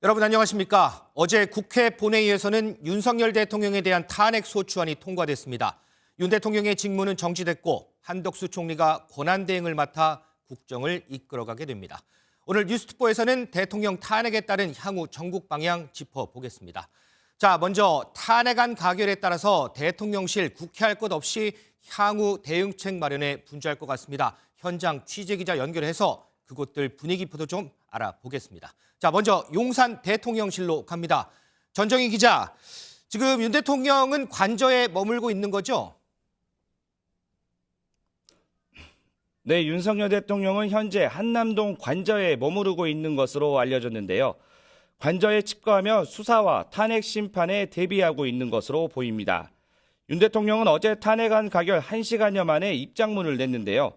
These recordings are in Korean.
여러분 안녕하십니까? 어제 국회 본회의에서는 윤석열 대통령에 대한 탄핵 소추안이 통과됐습니다. 윤 대통령의 직무는 정지됐고 한덕수 총리가 권한대행을 맡아 국정을 이끌어가게 됩니다. 오늘 뉴스특보에서는 대통령 탄핵에 따른 향후 전국 방향 짚어보겠습니다. 자, 먼저 탄핵안 가결에 따라서 대통령실 국회할 것 없이 향후 대응책 마련에 분주할 것 같습니다. 현장 취재기자 연결해서 그곳들 분위기부터 좀 알아보겠습니다. 자, 먼저 용산 대통령실로 갑니다. 전정희 기자, 지금 윤 대통령은 관저에 머물고 있는 거죠? 네, 윤석열 대통령은 현재 한남동 관저에 머무르고 있는 것으로 알려졌는데요. 관저에 칩거하며 수사와 탄핵 심판에 대비하고 있는 것으로 보입니다. 윤 대통령은 어제 탄핵안 가결 1시간여 만에 입장문을 냈는데요.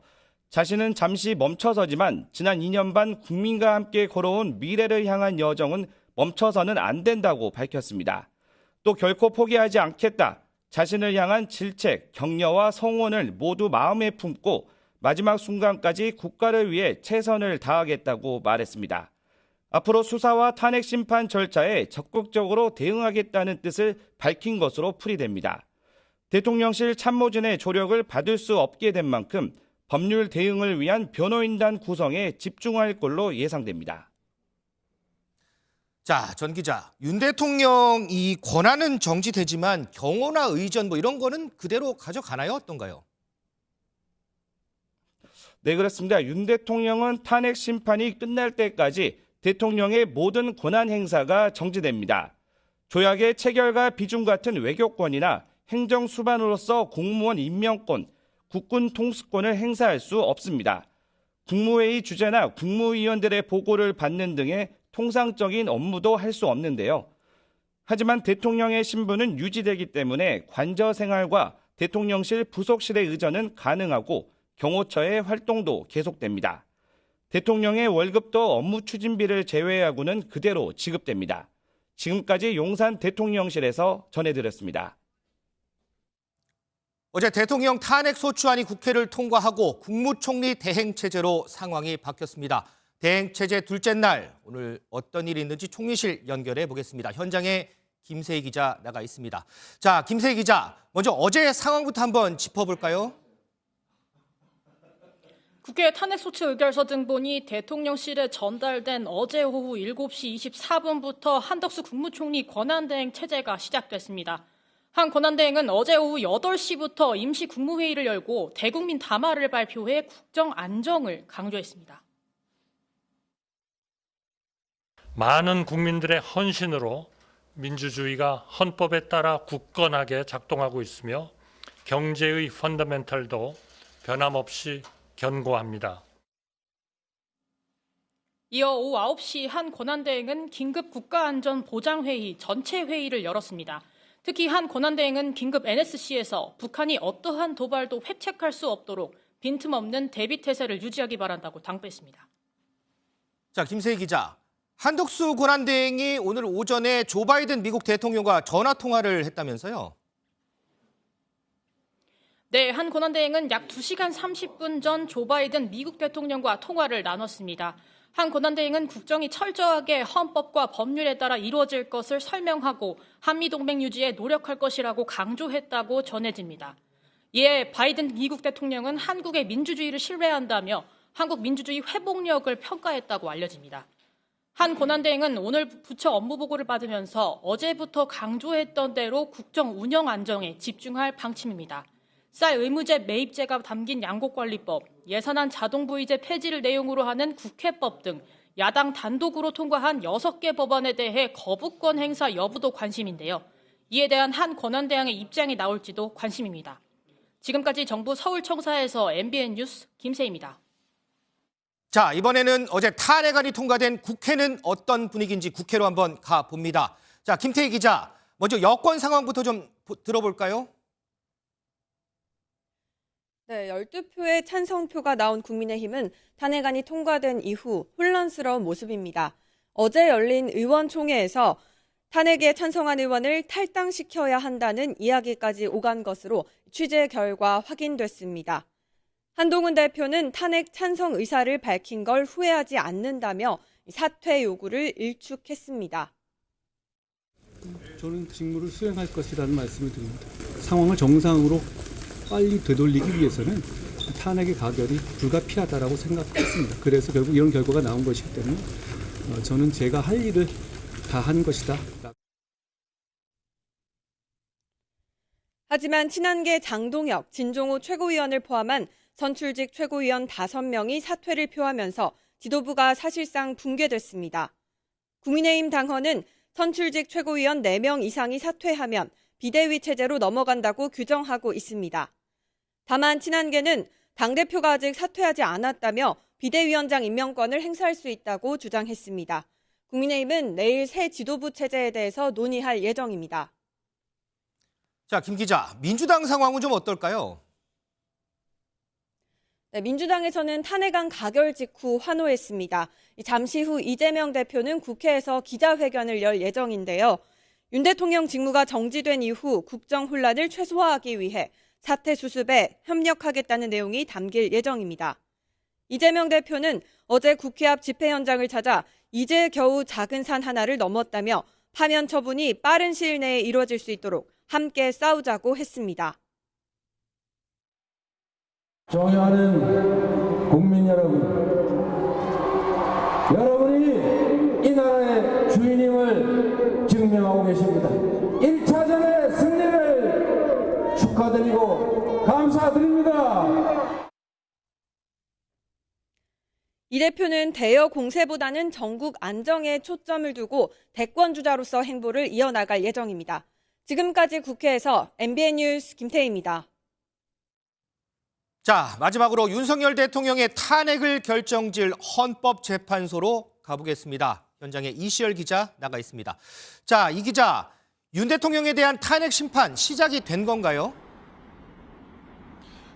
자신은 잠시 멈춰서지만 지난 2년 반 국민과 함께 걸어온 미래를 향한 여정은 멈춰서는 안 된다고 밝혔습니다. 또 결코 포기하지 않겠다. 자신을 향한 질책, 격려와 성원을 모두 마음에 품고 마지막 순간까지 국가를 위해 최선을 다하겠다고 말했습니다. 앞으로 수사와 탄핵 심판 절차에 적극적으로 대응하겠다는 뜻을 밝힌 것으로 풀이됩니다. 대통령실 참모진의 조력을 받을 수 없게 된 만큼 법률 대응을 위한 변호인단 구성에 집중할 걸로 예상됩니다. 자, 전 기자, 윤 대통령 이 권한은 정지되지만 경호나 의전 이런 거는 그대로 가져가나요? 어떤가요? 네, 그렇습니다. 윤 대통령은 탄핵 심판이 끝날 때까지 대통령의 모든 권한 행사가 정지됩니다. 조약의 체결과 비준 같은 외교권이나 행정 수반으로서 공무원 임명권, 국군 통수권을 행사할 수 없습니다. 국무회의 주재나 국무위원들의 보고를 받는 등의 통상적인 업무도 할 수 없는데요. 하지만 대통령의 신분은 유지되기 때문에 관저 생활과 대통령실 부속실의 의전은 가능하고 경호처의 활동도 계속됩니다. 대통령의 월급도 업무 추진비를 제외하고는 그대로 지급됩니다. 지금까지 용산 대통령실에서 전해드렸습니다. 어제 대통령 탄핵 소추안이 국회를 통과하고 국무총리 대행체제로 상황이 바뀌었습니다. 대행체제 둘째 날, 오늘 어떤 일이 있는지 총리실 연결해 보겠습니다. 현장에 김세희 기자 나가 있습니다. 자, 김세희 기자, 먼저 어제 상황부터 한번 짚어볼까요? 국회 탄핵소추 의결서 등본이 대통령실에 전달된 어제 오후 7시 24분부터 한덕수 국무총리 권한대행 체제가 시작됐습니다. 한 권한대행은 어제 오후 8시부터 임시 국무회의를 열고 대국민 담화를 발표해 국정 안정을 강조했습니다. 많은 국민들의 헌신으로 민주주의가 헌법에 따라 굳건하게 작동하고 있으며 경제의 펀더멘털도 변함없이 견고합니다. 이어 오후 9시 한 권한대행은 긴급 국가안전보장회의 전체 회의를 열었습니다. 특히 한 권한대행은 긴급 NSC에서 북한이 어떠한 도발도 회책할 수 없도록 빈틈없는 대비태세를 유지하기 바란다고 당부했습니다. 자, 김세희 기자, 한덕수 권한대행이 오늘 오전에 조 바이든 미국 대통령과 전화 통화를 했다면서요? 네, 한 권한대행은 약 2시간 30분 전 조 바이든 미국 대통령과 통화를 나눴습니다. 한 권한대행은 국정이 철저하게 헌법과 법률에 따라 이루어질 것을 설명하고 한미동맹 유지에 노력할 것이라고 강조했다고 전해집니다. 이에 바이든 미국 대통령은 한국의 민주주의를 신뢰한다며 한국 민주주의 회복력을 평가했다고 알려집니다. 한 권한대행은 오늘 부처 업무보고를 받으면서 어제부터 강조했던 대로 국정 운영 안정에 집중할 방침입니다. 쌀 의무제 매입제가 담긴 양곡관리법, 예산안 자동부의제 폐지를 내용으로 하는 국회법 등 야당 단독으로 통과한 6개 법안에 대해 거부권 행사 여부도 관심인데요. 이에 대한 한 권한대행의 입장이 나올지도 관심입니다. 지금까지 정부 서울청사에서 MBN 뉴스 김세희입니다. 자, 이번에는 어제 탄핵안이 통과된 국회는 어떤 분위기인지 국회로 한번 가봅니다. 자, 김태희 기자, 먼저 여권 상황부터 좀 들어볼까요? 네, 12표의 찬성표가 나온 국민의힘은 탄핵안이 통과된 이후 혼란스러운 모습입니다. 어제 열린 의원총회에서 탄핵에 찬성한 의원을 탈당시켜야 한다는 이야기까지 오간 것으로 취재 결과 확인됐습니다. 한동훈 대표는 탄핵 찬성 의사를 밝힌 걸 후회하지 않는다며 사퇴 요구를 일축했습니다. 저는 직무를 수행할 것이라는 말씀을 드립니다. 상황을 정상으로 빨리 되돌리기 위해서는 탄핵의 가결이 불가피하다라고 생각했습니다. 그래서 결국 이런 결과가 나온 것이기 때문에 저는 제가 할 일을 다 한 것이다. 하지만 친한계 장동혁, 진종우 최고위원을 포함한 선출직 최고위원 5명이 사퇴를 표하면서 지도부가 사실상 붕괴됐습니다. 국민의힘 당헌은 선출직 최고위원 4명 이상이 사퇴하면 비대위 체제로 넘어간다고 규정하고 있습니다. 다만 친한계는 당대표가 아직 사퇴하지 않았다며 비대위원장 임명권을 행사할 수 있다고 주장했습니다. 국민의힘은 내일 새 지도부 체제에 대해서 논의할 예정입니다. 자, 김 기자, 민주당 상황은 좀 어떨까요? 네, 민주당에서는 탄핵안 가결 직후 환호했습니다. 잠시 후 이재명 대표는 국회에서 기자회견을 열 예정인데요. 윤 대통령 직무가 정지된 이후 국정 혼란을 최소화하기 위해 사태 수습에 협력하겠다는 내용이 담길 예정입니다. 이재명 대표는 어제 국회 앞 집회 현장을 찾아 이제 겨우 작은 산 하나를 넘었다며 파면 처분이 빠른 시일 내에 이루어질 수 있도록 함께 싸우자고 했습니다. 존경하는 국민 여러분, 여러분이 이 나라의 주인임을 증명하고 계십니다. 1차전의 승리를 축하드리고 감사드립니다. 이 대표는 대여 공세보다는 전국 안정에 초점을 두고 대권주자로서 행보를 이어나갈 예정입니다. 지금까지 국회에서 MBN 뉴스 김태희입니다. 자, 마지막으로 윤석열 대통령의 탄핵을 결정질 헌법재판소로 가보겠습니다. 현장에 이시열 기자 나가 있습니다. 자, 이 기자, 윤 대통령에 대한 탄핵 심판 시작이 된 건가요?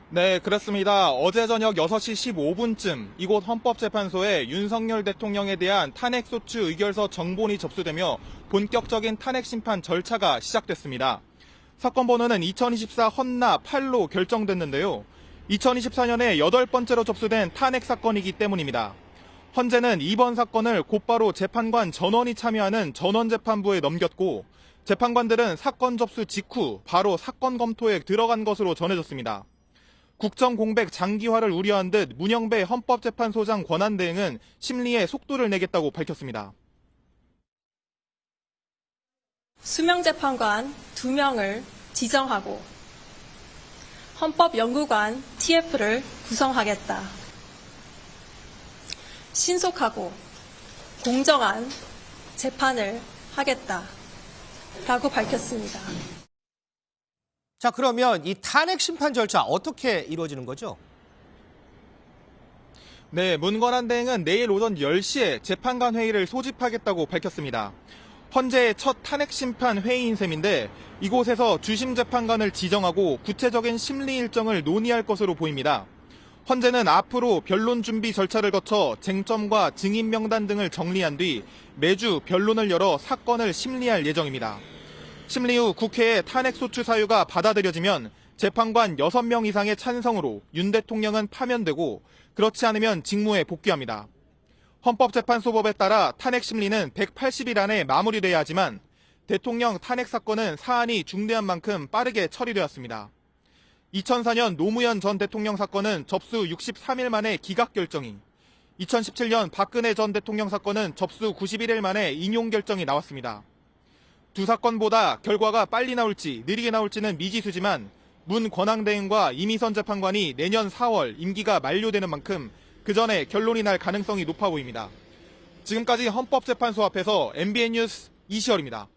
네, 그렇습니다. 어제 저녁 6시 15분쯤 이곳 헌법재판소에 윤석열 대통령에 대한 탄핵소추 의결서 정본이 접수되며 본격적인 탄핵 심판 절차가 시작됐습니다. 사건 번호는 2024 헌나 8로 결정됐는데요. 2024년에 8번째로 접수된 탄핵 사건이기 때문입니다. 헌재는 이번 사건을 곧바로 재판관 전원이 참여하는 전원재판부에 넘겼고 재판관들은 사건 접수 직후 바로 사건 검토에 들어간 것으로 전해졌습니다. 국정공백 장기화를 우려한 듯 문영배 헌법재판소장 권한대행은 심리에 속도를 내겠다고 밝혔습니다. 수명재판관 2명을 지정하고 헌법연구관 TF를 구성하겠다. 신속하고 공정한 재판을 하겠다라고 밝혔습니다. 자, 그러면 이 탄핵 심판 절차 어떻게 이루어지는 거죠? 네, 문권한 대행은 내일 오전 10시에 재판관 회의를 소집하겠다고 밝혔습니다. 헌재의 첫 탄핵 심판 회의인 셈인데 이곳에서 주심 재판관을 지정하고 구체적인 심리 일정을 논의할 것으로 보입니다. 헌재는 앞으로 변론 준비 절차를 거쳐 쟁점과 증인 명단 등을 정리한 뒤 매주 변론을 열어 사건을 심리할 예정입니다. 심리 후 국회의 탄핵소추 사유가 받아들여지면 재판관 6명 이상의 찬성으로 윤 대통령은 파면되고 그렇지 않으면 직무에 복귀합니다. 헌법재판소법에 따라 탄핵 심리는 180일 안에 마무리돼야 하지만 대통령 탄핵 사건은 사안이 중대한 만큼 빠르게 처리되었습니다. 2004년 노무현 전 대통령 사건은 접수 63일 만에 기각 결정이, 2017년 박근혜 전 대통령 사건은 접수 91일 만에 인용 결정이 나왔습니다. 두 사건보다 결과가 빨리 나올지 느리게 나올지는 미지수지만 문 권한대행과 이미선 재판관이 내년 4월 임기가 만료되는 만큼 그 전에 결론이 날 가능성이 높아 보입니다. 지금까지 헌법재판소 앞에서 MBN 뉴스 이시열입니다.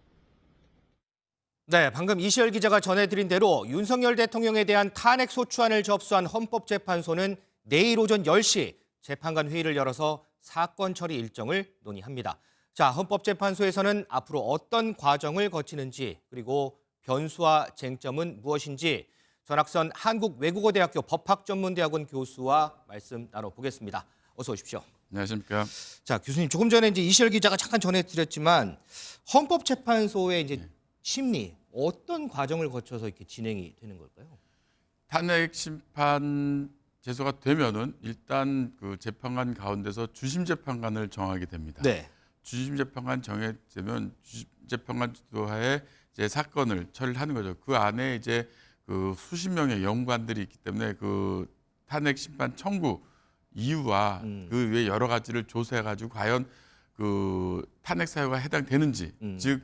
네, 방금 이시열 기자가 전해드린 대로 윤석열 대통령에 대한 탄핵 소추안을 접수한 헌법재판소는 내일 오전 10시 재판관 회의를 열어서 사건 처리 일정을 논의합니다. 자, 헌법재판소에서는 앞으로 어떤 과정을 거치는지 그리고 변수와 쟁점은 무엇인지 전학선 한국외국어대학교 법학전문대학원 교수와 말씀 나눠보겠습니다. 어서 오십시오. 안녕하십니까. 자, 교수님 조금 전에 이제 이시열 기자가 잠깐 전해드렸지만 헌법재판소의 이제 심리 어떤 과정을 거쳐서 이렇게 진행이 되는 걸까요? 탄핵 심판 제소가 되면은 일단 그 재판관 가운데서 주심 재판관을 정하게 됩니다. 네. 주심 재판관 정해지면 주심 재판관 주도하에 이제 사건을 처리를 하는 거죠. 그 안에 이제 그 수십 명의 연구관들이 있기 때문에 그 탄핵 심판 청구 이유와 그 외 여러 가지를 조사해가지고 과연 그 탄핵 사유가 해당되는지, 즉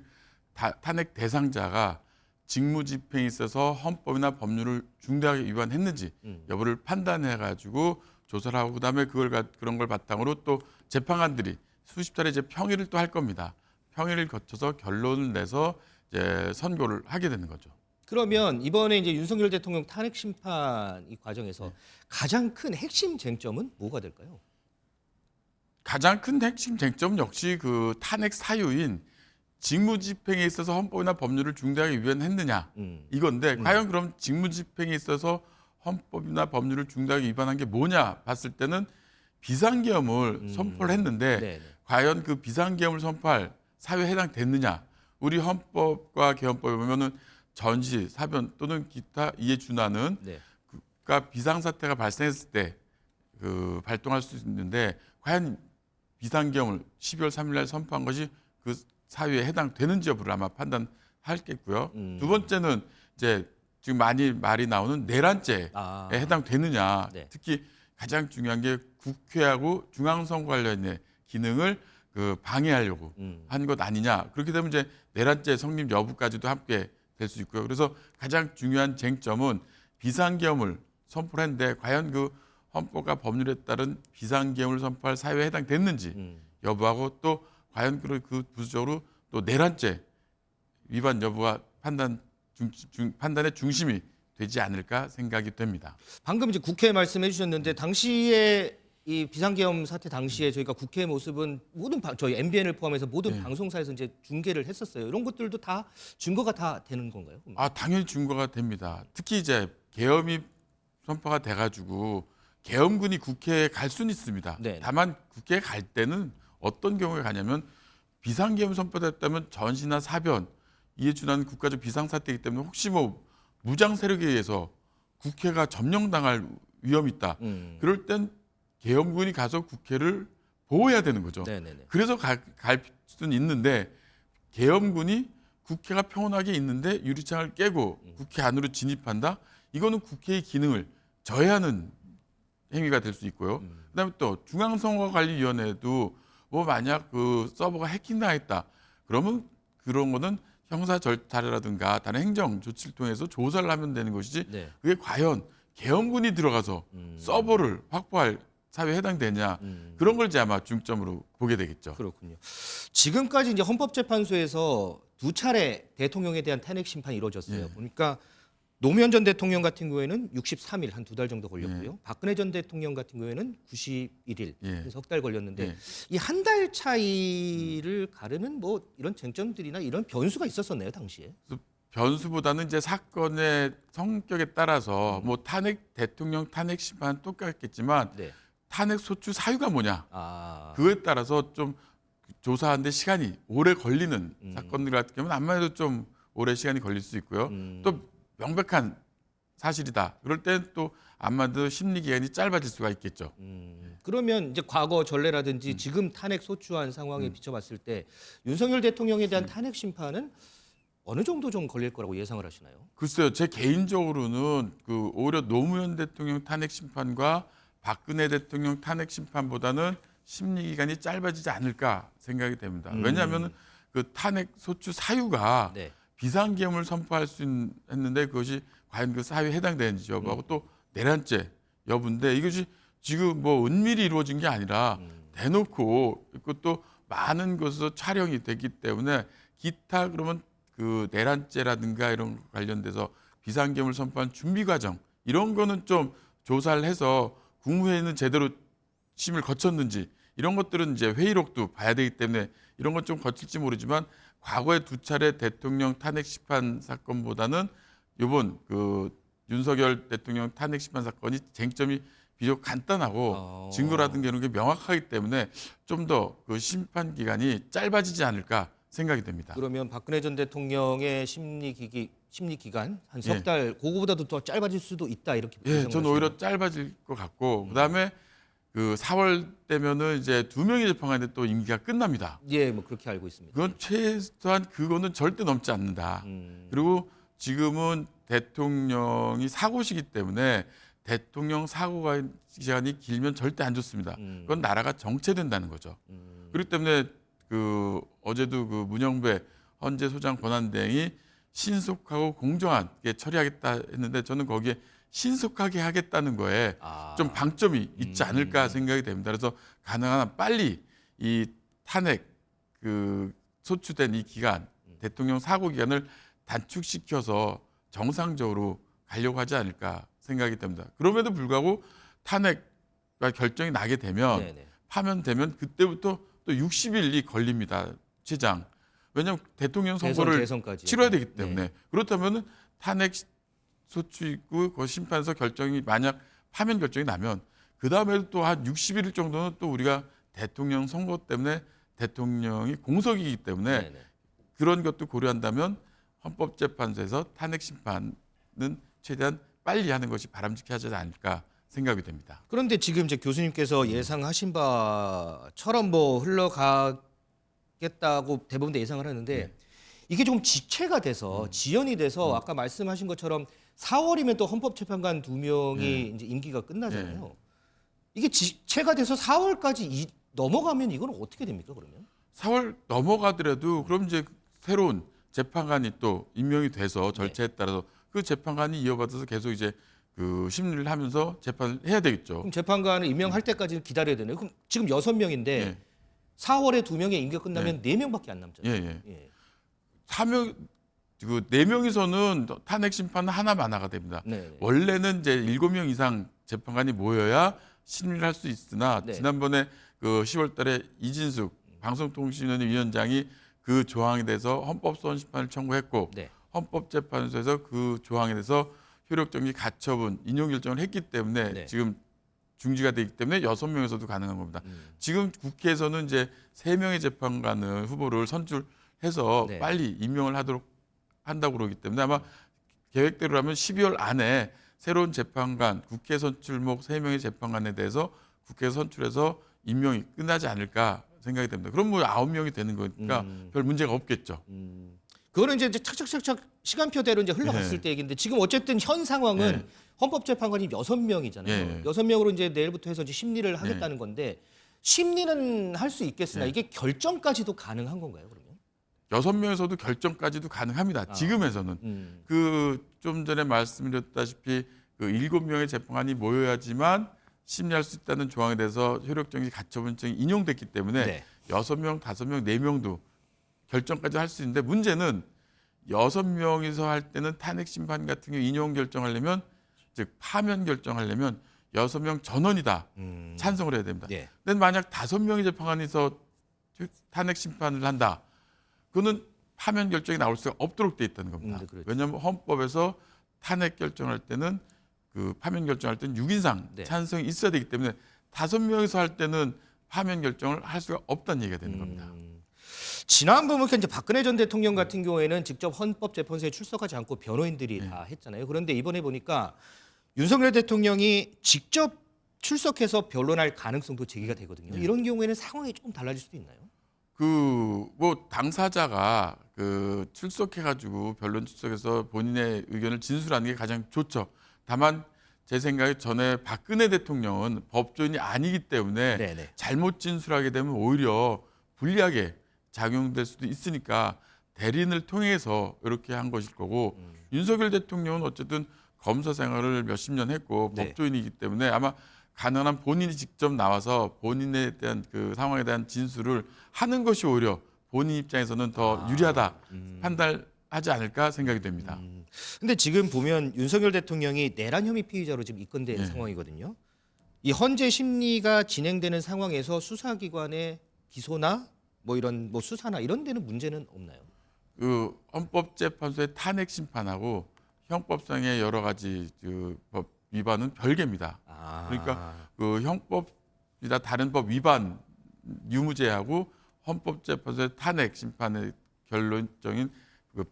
탄핵 대상자가 직무집행에 있어서 헌법이나 법률을 중대하게 위반했는지 여부를 판단해가지고 조사를 하고 그다음에 그런 걸 바탕으로 또 재판관들이 수십 차례 이제 평의를 또 할 겁니다. 평의를 거쳐서 결론을 내서 이제 선고를 하게 되는 거죠. 그러면 이번에 이제 윤석열 대통령 탄핵 심판 이 과정에서 가장 큰 핵심 쟁점은 뭐가 될까요? 가장 큰 핵심 쟁점 역시 그 탄핵 사유인 직무집행에 있어서 헌법이나 법률을 중대하게 위반했느냐 이건데 과연 그럼 직무집행에 있어서 헌법이나 법률을 중대하게 위반한 게 뭐냐 봤을 때는 비상계엄을 선포를 했는데 네네. 과연 그 비상계엄을 선포할 사유에 해당됐느냐. 우리 헌법과 개헌법에 보면은 전시, 사변 또는 기타 이에 준하는 네. 국가 비상사태가 발생했을 때 그 발동할 수 있는데 과연 비상계엄을 12월 3일 날 선포한 것이 그 사유에 해당되는지 여부를 아마 판단하겠고요. 두 번째는 이제 지금 많이 말이 나오는 내란죄에 해당되느냐. 네. 특히 가장 중요한 게 국회하고 중앙선거관련의 기능을 그 방해하려고 한 것 아니냐. 그렇게 되면 이제 내란죄 성립 여부까지도 함께 될 수 있고요. 그래서 가장 중요한 쟁점은 비상계엄을 선포를 했는데 과연 그 헌법과 법률에 따른 비상계엄을 선포할 사유에 해당됐는지 여부하고 또 과연 그 부수적으로 또 내란죄 위반 여부가 판단의 중심이 되지 않을까 생각이 됩니다. 방금 이제 국회 말씀해 주셨는데 당시에 이 비상계엄 사태 당시에 저희가 국회 모습은 저희 MBN을 포함해서 모든 방송사에서 이제 중계를 했었어요. 이런 것들도 다 증거가 다 되는 건가요? 당연히 증거가 됩니다. 특히 이제 계엄이 선포가 돼가지고 계엄군이 국회에 갈 수는 있습니다. 네. 다만 국회에 갈 때는 어떤 경우에 가냐면 비상계엄 선포됐다면 전시나 사변 이에 준하는 국가적 비상사태이기 때문에 혹시 뭐 무장 세력에 의해서 국회가 점령당할 위험이 있다. 그럴 땐 계엄군이 가서 국회를 보호해야 되는 거죠. 네네네. 그래서 갈 수는 있는데 계엄군이 국회가 평온하게 있는데 유리창을 깨고 국회 안으로 진입한다. 이거는 국회의 기능을 저해하는 행위가 될 수 있고요. 그다음에 또 중앙선거관리위원회도 뭐 만약 그 서버가 해킹당했다. 그러면 그런 거는 형사 절차라든가 다른 행정 조치를 통해서 조사를 하면 되는 것이지 네. 그게 과연 계엄군이 들어가서 서버를 확보할 사유에 해당되냐 그런 걸 이제 아마 중점으로 보게 되겠죠. 그렇군요. 지금까지 이제 헌법재판소에서 두 차례 대통령에 대한 탄핵 심판이 이루어졌어요. 보니까 노무현 전 대통령 같은 경우에는 63일 한 두 달 정도 걸렸고요. 박근혜 전 대통령 같은 경우에는 91일 석 달 걸렸는데 이 한 달 차이를 가르는 뭐 이런 쟁점들이나 이런 변수가 있었었나요 당시에? 변수보다는 이제 사건의 성격에 따라서 뭐 대통령 탄핵 심판은 똑같겠지만 네. 탄핵 소추 사유가 뭐냐 그거에 그거에 따라서 좀 조사하는데 시간이 오래 걸리는 사건들 같은 경우는 아무래도 좀 오래 시간이 걸릴 수 있고요. 또 명백한 사실이다. 그럴 땐 또 아마도 심리 기간이 짧아질 수가 있겠죠. 그러면 이제 과거 전례라든지 지금 탄핵 소추한 상황에 비춰봤을 때 윤석열 대통령에 대한 탄핵 심판은 어느 정도 좀 걸릴 거라고 예상을 하시나요? 글쎄요, 제 개인적으로는 그 오히려 노무현 대통령 탄핵 심판과 박근혜 대통령 탄핵 심판보다는 심리 기간이 짧아지지 않을까 생각이 됩니다. 왜냐하면 그 탄핵 소추 사유가 네. 비상계엄을 선포할 수 했는데 그것이 과연 그 사유에 해당되는지 여부하고 또 내란죄 여부인데 이것이 지금 뭐 은밀히 이루어진 게 아니라 대놓고 그것도 많은 곳에서 촬영이 되기 때문에 기타 그러면 그 내란죄라든가 이런 거 관련돼서 비상계엄을 선포한 준비 과정 이런 거는 좀 조사를 해서 국무회의는 제대로 심을 거쳤는지 이런 것들은 이제 회의록도 봐야 되기 때문에 이런 건 좀 거칠지 모르지만 과거에 두 차례 대통령 탄핵 심판 사건보다는 이번 그 윤석열 대통령 탄핵 심판 사건이 쟁점이 비교적 간단하고 증거라든가 이런 게 명확하기 때문에 좀 더 그 심판 기간이 짧아지지 않을까 생각이 됩니다. 그러면 박근혜 전 대통령의 심리 기간 한 예. 석 달, 그거보다도 더 짧아질 수도 있다 이렇게. 예, 예상을 저는 하시나요? 오히려 짧아질 것 같고 그다음에 그 4월 되면은 이제 2명의 재판관인데 또 임기가 끝납니다. 예, 뭐 그렇게 알고 있습니다. 그건 최소한 그거는 절대 넘지 않는다. 그리고 지금은 대통령이 사고시기 때문에 대통령 사고가 시간이 길면 절대 안 좋습니다. 그건 나라가 정체된다는 거죠. 그렇기 때문에 그 어제도 그 문영배 헌재 소장 권한대행이 신속하고 공정하게 처리하겠다 했는데 저는 거기에 신속하게 하겠다는 거에 좀 방점이 있지 않을까 생각이 됩니다. 그래서 가능한 한 빨리 이 탄핵 그 소추된 이 기간 대통령 사고 기간을 단축시켜서 정상적으로 가려고 하지 않을까 생각이 됩니다. 그럼에도 불구하고 탄핵과 결정이 나게 되면 네네. 파면되면 그때부터 또 60일이 걸립니다. 최장. 왜냐하면 대통령 선거를 대선까지 치러야 되기 때문에 네. 그렇다면 탄핵 소추 있고 그 심판에서 결정이 만약 파면 결정이 나면 그 다음에도 또 한 60일 정도는 또 우리가 대통령 선거 때문에 대통령이 공석이기 때문에 네네. 그런 것도 고려한다면 헌법재판소에서 탄핵 심판은 최대한 빨리 하는 것이 바람직하지 않을까 생각이 됩니다. 그런데 지금 이제 교수님께서 예상하신 바처럼 뭐 흘러가겠다고 대부분 다 예상을 하는데 이게 조금 지체가 돼서 지연이 돼서 아까 말씀하신 것처럼 4월이면 또 헌법재판관 2명이 이제 임기가 끝나잖아요. 이게 지체가 돼서 4월까지 넘어가면 이건 어떻게 됩니까, 그러면? 4월 넘어가더라도 그럼 이제 새로운 재판관이 또 임명이 돼서 절차에 따라서 그 재판관이 이어받아서 계속 이제 그 심리를 하면서 재판을 해야 되겠죠. 그럼 재판관을 임명할 때까지는 기다려야 되네요. 그럼 지금 6명인데 예. 4월에 2명의 임기가 끝나면 4명밖에 안 남잖아요. 예. 4명 그 4명이서는 탄핵 심판은 하나만화가 됩니다. 네. 원래는 이제 7명 이상 재판관이 모여야 심리를 할 수 있으나 네. 지난번에 그 10월 달에 이진숙 방송통신위원회 위원장이 그 조항에 대해서 헌법소원 심판을 청구했고 네. 헌법재판소에서 그 조항에 대해서 효력정지 가처분 인용 결정을 했기 때문에 네. 지금 중지가 되기 때문에 6명에서도 가능한 겁니다. 지금 국회에서는 이제 3명의 재판관을 후보를 선출해서 네. 빨리 임명을 한다고 그러기 때문에 아마 계획대로라면 12월 안에 새로운 재판관, 국회 선출목 3명의 재판관에 대해서 국회 선출해서 임명이 끝나지 않을까 생각이 됩니다. 그럼 뭐 9명이 되는 거니까 별 문제가 없겠죠. 그거는 이제 착착착착 시간표대로 이제 흘러갔을 네. 때 얘기인데 지금 어쨌든 현 상황은 네. 헌법재판관이 6명이잖아요. 네. 6명으로 이제 내일부터 해서 이제 심리를 하겠다는 건데 심리는 할 수 있겠으나 네. 이게 결정까지도 가능한 건가요, 그러면? 6명에서도 결정까지도 가능합니다. 지금에서는. 그 좀 전에 말씀드렸다시피 그 7명의 재판관이 모여야지만 심리할 수 있다는 조항에 대해서 효력정지 가처분증이 인용됐기 때문에 네. 6명, 5명, 4명도 결정까지 할 수 있는데 문제는 6명이서 할 때는 탄핵 심판 같은 경우 인용 결정하려면 즉 파면 결정하려면 6명 전원이 다 찬성을 해야 됩니다. 네. 근데 만약 5명의 재판관에서 탄핵 심판을 한다. 그거는 파면 결정이 나올 수가 없도록 돼 있다는 겁니다. 네, 그렇죠. 왜냐하면 헌법에서 탄핵 결정할 때는 그 파면 결정할 때는 6인상 네. 찬성이 있어야 되기 때문에 5명이서 할 때는 파면 결정을 할 수가 없다는 얘기가 되는 겁니다. 지난번 이제 박근혜 전 대통령 같은 경우에는 직접 헌법재판소에 출석하지 않고 변호인들이 다 했잖아요. 그런데 이번에 보니까 윤석열 대통령이 직접 출석해서 변론할 가능성도 제기가 되거든요. 이런 경우에는 상황이 조금 달라질 수도 있나요? 그 뭐 당사자가 그 출석해가지고 변론 출석해서 본인의 의견을 진술하는 게 가장 좋죠. 다만 제 생각에 전에 박근혜 대통령은 법조인이 아니기 때문에 네네. 잘못 진술하게 되면 오히려 불리하게 작용될 수도 있으니까 대리인을 통해서 이렇게 한 것일 거고 윤석열 대통령은 어쨌든 검사 생활을 몇십 년 했고 네. 법조인이기 때문에 아마 가능한 본인이 직접 나와서 본인에 대한 그 상황에 대한 진술을 하는 것이 오히려 본인 입장에서는 더 유리하다 판단하지 않을까 생각이 됩니다. 근데 지금 보면 윤석열 대통령이 내란 혐의 피의자로 지금 입건된 네. 상황이거든요. 이 헌재 심리가 진행되는 상황에서 수사기관의 기소나 뭐 이런 뭐 수사나 이런 데는 문제는 없나요? 그 헌법재판소의 탄핵 심판하고 형법상의 여러 가지 그 법 위반은 별개입니다. 그러니까 그 형법이나 다른 법 위반 유무죄하고 헌법재판소의 탄핵 심판의 결론적인 그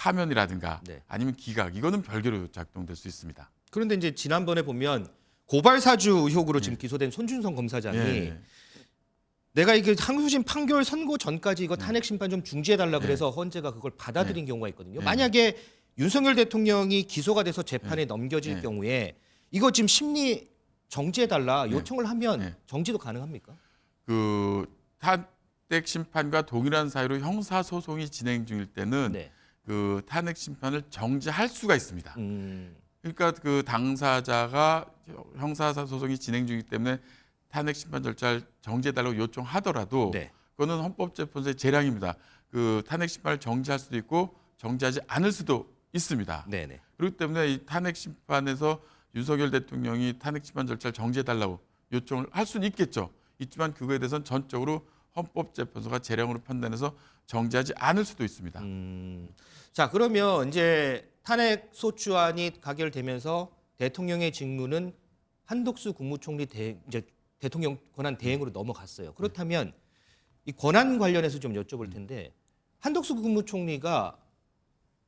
파면이라든가 네. 아니면 기각 이거는 별개로 작동될 수 있습니다. 그런데 이제 지난번에 보면 고발 사주 의혹으로 지금 기소된 손준성 검사장이 예. 내가 이게 항소심 판결 선고 전까지 이거 탄핵 심판 좀 중지해달라 네. 그래서 헌재가 그걸 받아들인 경우가 있거든요. 네. 만약에 윤석열 대통령이 기소가 돼서 재판에 넘겨질 네. 경우에 이거 지금 심리 정지해달라 요청을 하면 네. 정지도 가능합니까? 그 탄핵 심판과 동일한 사유로 형사 소송이 진행 중일 때는 네. 그 탄핵 심판을 정지할 수가 있습니다. 음. 그러니까 그 당사자가 형사 소송이 진행 중이기 때문에 탄핵 심판 절차를 정지해달라고 요청하더라도 네. 그거는 헌법재판소의 재량입니다. 그 탄핵 심판을 정지할 수도 있고 정지하지 않을 수도 있습니다. 네네. 그렇기 때문에 이 탄핵 심판에서 윤석열 대통령이 탄핵 심판 절차를 정지해달라고 요청을 할 수는 있겠죠. 있지만 그거에 대해서는 전적으로 헌법재판소가 재량으로 판단해서 정지하지 않을 수도 있습니다. 자, 그러면 이제 탄핵 소추안이 가결되면서 대통령의 직무는 한덕수 국무총리 이제 대통령 권한 대행으로 넘어갔어요. 그렇다면 이 권한 관련해서 좀 여쭤볼 텐데 한덕수 국무총리가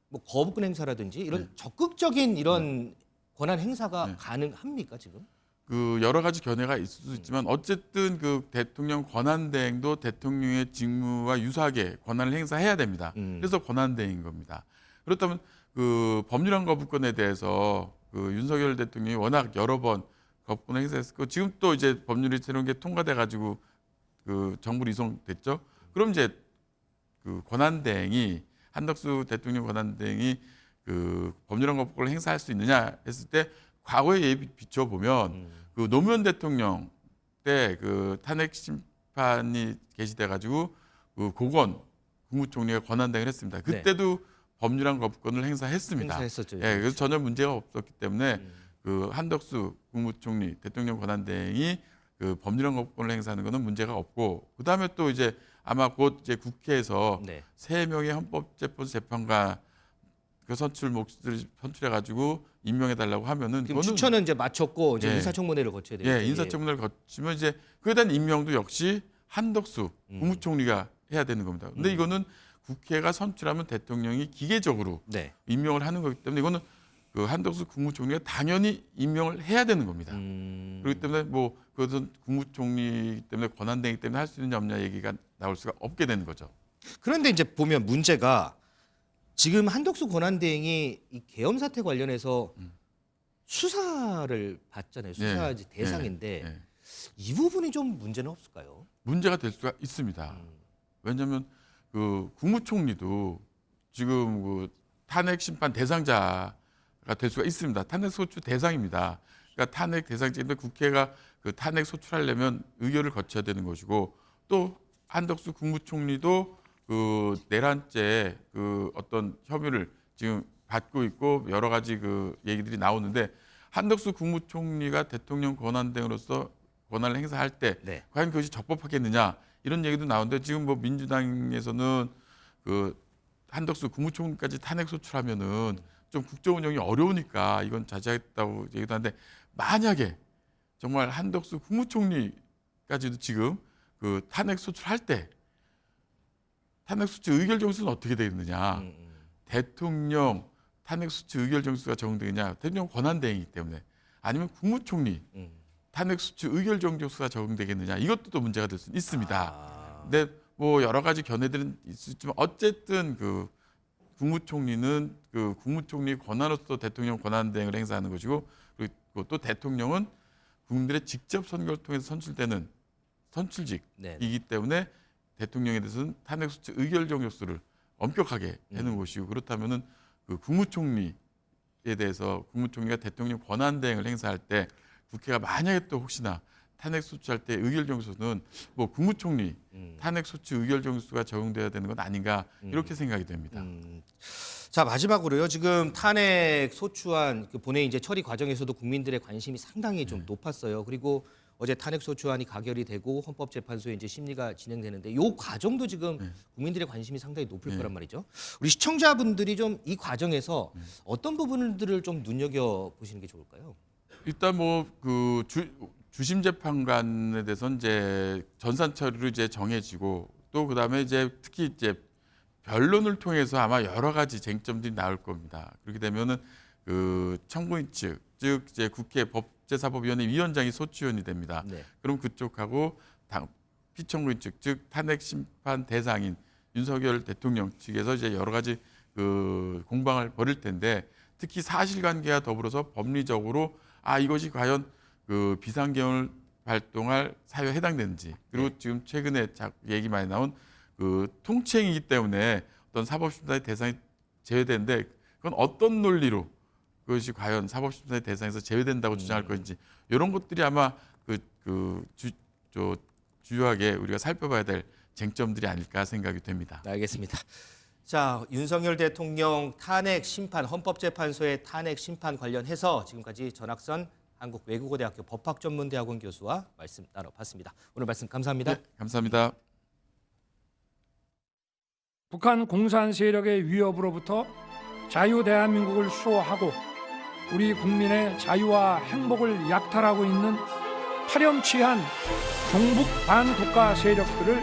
뭐 거부권 행사라든지 이런 적극적인 이런 권한 행사가 가능합니까 지금? 그 여러 가지 견해가 있을 수 있지만 어쨌든 그 대통령 권한 대행도 대통령의 직무와 유사하게 권한을 행사해야 됩니다. 그래서 권한 대행인 겁니다. 그렇다면 그 법률안 거부권에 대해서 그 윤석열 대통령이 워낙 여러 번 거부권을 행사했고 지금 또 이제 법률이 새로운 게 통과돼 가지고 그 정부로 이송됐죠. 그럼 이제 그 권한 대행이 한덕수 대통령 권한 대행이 그 법률안 거부권을 행사할 수 있느냐 했을 때 과거에 예비 비춰 보면 그 노무현 대통령 때 그 탄핵 심판이 개시돼 가지고 그 고건 국무총리가 권한 대행을 했습니다. 그때도 법률안 거부권을 행사했습니다. 행사했었죠. 예, 그래서 전혀 문제가 없었기 때문에 그 한덕수 국무총리 대통령 권한 대행이 그 법률안 거부권을 행사하는 것은 문제가 없고 그다음에 또 이제 아마 곧 이제 국회에서 네. 3명의 헌법재판소 재판관 그 선출해 가지고 임명해 달라고 하면은 지금 그거는 추천은 이제 마쳤고 이제 예. 인사청문회를 거쳐야 되죠. 예, 인사청문회를 거치면 이제 그에 대한 임명도 역시 한덕수 국무총리가 해야 되는 겁니다. 근데 이거는 국회가 선출하면 대통령이 기계적으로 네. 임명을 하는 거기 때문에 이거는 그 한덕수 국무총리가 당연히 임명을 해야 되는 겁니다. 그렇기 때문에 뭐 그것은 국무총리 때문에 권한대행이기 때문에 할 수 있느냐 없느냐 얘기가 나올 수가 없게 되는 거죠. 그런데 이제 보면 문제가 지금 한덕수 권한대행이 이 계엄 사태 관련해서 수사를 받잖아요. 수사 대상인데 예. 이 부분이 좀 문제는 없을까요? 문제가 될 수가 있습니다. 왜냐하면 그 국무총리도 지금 그 탄핵 심판 대상자가 될 수가 있습니다. 탄핵 소추 대상입니다. 그러니까 탄핵 대상자인데 국회가 그 탄핵 소추하려면 의결을 거쳐야 되는 것이고 또 한덕수 국무총리도 그 내란죄 그 어떤 혐의를 지금 받고 있고 여러 가지 그 얘기들이 나오는데 한덕수 국무총리가 대통령 권한대행으로서 권한을 행사할 때 네. 과연 그것이 적법하겠느냐 이런 얘기도 나오는데 지금 뭐 민주당에서는 그 한덕수 국무총리까지 탄핵 소추하면은 좀 국정 운영이 어려우니까 이건 자제하겠다고 얘기도 하는데 만약에 정말 한덕수 국무총리까지도 지금 그 탄핵 소추할 때 탄핵 소추 의결 정수는 어떻게 되겠느냐? 대통령 탄핵 소추 의결 정수가 적용되느냐? 대통령 권한 대행이기 때문에 아니면 국무총리 탄핵 소추 의결 정수가 적용되겠느냐? 이것도 또 문제가 될 수 있습니다. 근데 뭐 여러 가지 견해들은 있지만 어쨌든 그 국무총리는 그 국무총리 권한으로서 대통령 권한 대행을 행사하는 것이고 그리고 또 대통령은 국민들의 직접 선거를 통해서 선출되는 선출직이기 때문에 대통령에 대해서는 탄핵 소추 의결 정수를 엄격하게 해놓은 것이고 그렇다면은 그 국무총리에 대해서 국무총리가 대통령 권한 대행을 행사할 때 국회가 만약에 또 혹시나 탄핵 소추할 때 의결 정수는 뭐 국무총리 탄핵 소추 의결 정수가 적용돼야 되는 건 아닌가 이렇게 생각이 됩니다. 자, 마지막으로요. 지금 탄핵 소추안 그 본회의 이제 처리 과정에서도 국민들의 관심이 상당히 좀 높았어요. 그리고 어제 탄핵 소추안이 가결이 되고 헌법재판소에 이제 심리가 진행되는데 이 과정도 지금 국민들의 관심이 상당히 높을 거란 말이죠. 우리 시청자분들이 좀 이 과정에서 어떤 부분들을 좀 눈여겨 보시는 게 좋을까요? 일단 뭐 그 주심 재판관에 대해서는 이제 전산 처리로 이제 정해지고 또 그다음에 이제 특히 이제 변론을 통해서 아마 여러 가지 쟁점들이 나올 겁니다. 그렇게 되면은 그 청구인 측, 즉 이제 국회 법제사법위원회 위원장이 소추위원이 됩니다. 네. 그럼 그쪽하고 피청구인 측, 즉 탄핵 심판 대상인 윤석열 대통령 측에서 이제 여러 가지 그 공방을 벌일 텐데, 특히 사실관계와 더불어서 법리적으로 이것이 과연 그 비상계엄을 발동할 사유에 해당되는지, 그리고 지금 최근에 얘기 많이 나온 그 통치행위이기 때문에 어떤 사법심사의 대상이 제외되는데, 그건 어떤 논리로 그것이 과연 사법심사의 대상에서 제외된다고 주장할 것인지, 이런 것들이 아마 주요하게 우리가 살펴봐야 될 쟁점들이 아닐까 생각이 됩니다. 알겠습니다. 자, 윤석열 대통령 탄핵 심판, 헌법재판소의 탄핵 심판 관련해서 지금까지 전학선 한국외국어대학교 법학전문대학원 교수와 말씀 나눠봤습니다. 오늘 말씀 감사합니다. 네, 감사합니다. 북한 공산 세력의 위협으로부터 자유 대한민국을 수호하고 우리 국민의 자유와 행복을 약탈하고 있는 파렴치한 종북 반국가 세력들을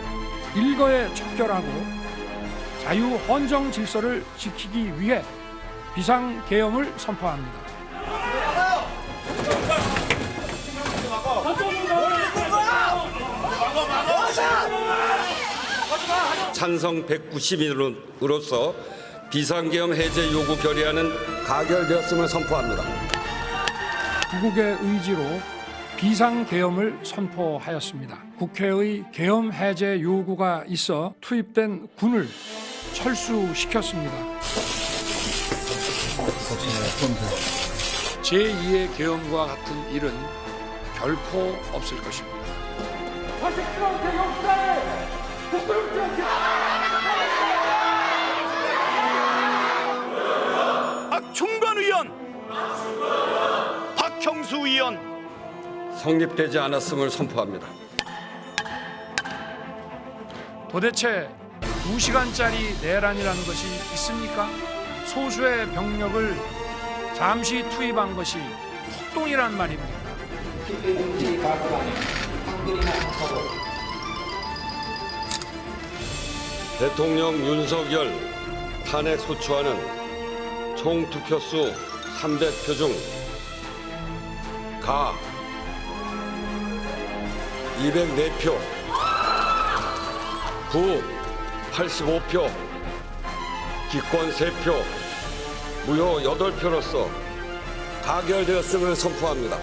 일거에 척결하고 자유 헌정 질서를 지키기 위해 비상계엄을 선포합니다. 찬성 190인으로서 비상계엄 해제 요구 결의안은 가결되었음을 선포합니다. 구국의 의지로 비상계엄을 선포하였습니다. 국회의 계엄 해제 요구가 있어 투입된 군을 철수시켰습니다. 제2의 계엄과 같은 일은 결코 없을 것입니다. 박충관 의원, 박형수 의원 성립되지 않았음을 선포합니다. 도대체 2시간짜리 내란이라는 것이 있습니까? 소수의 병력을 잠시 투입한 것이 폭동이란 말입니까? 대통령 윤석열 탄핵 소추안은 총 투표수 300표 중 가 204표, 부 85표, 기권 3표, 무효 8표로서 가결되었음을 선포합니다.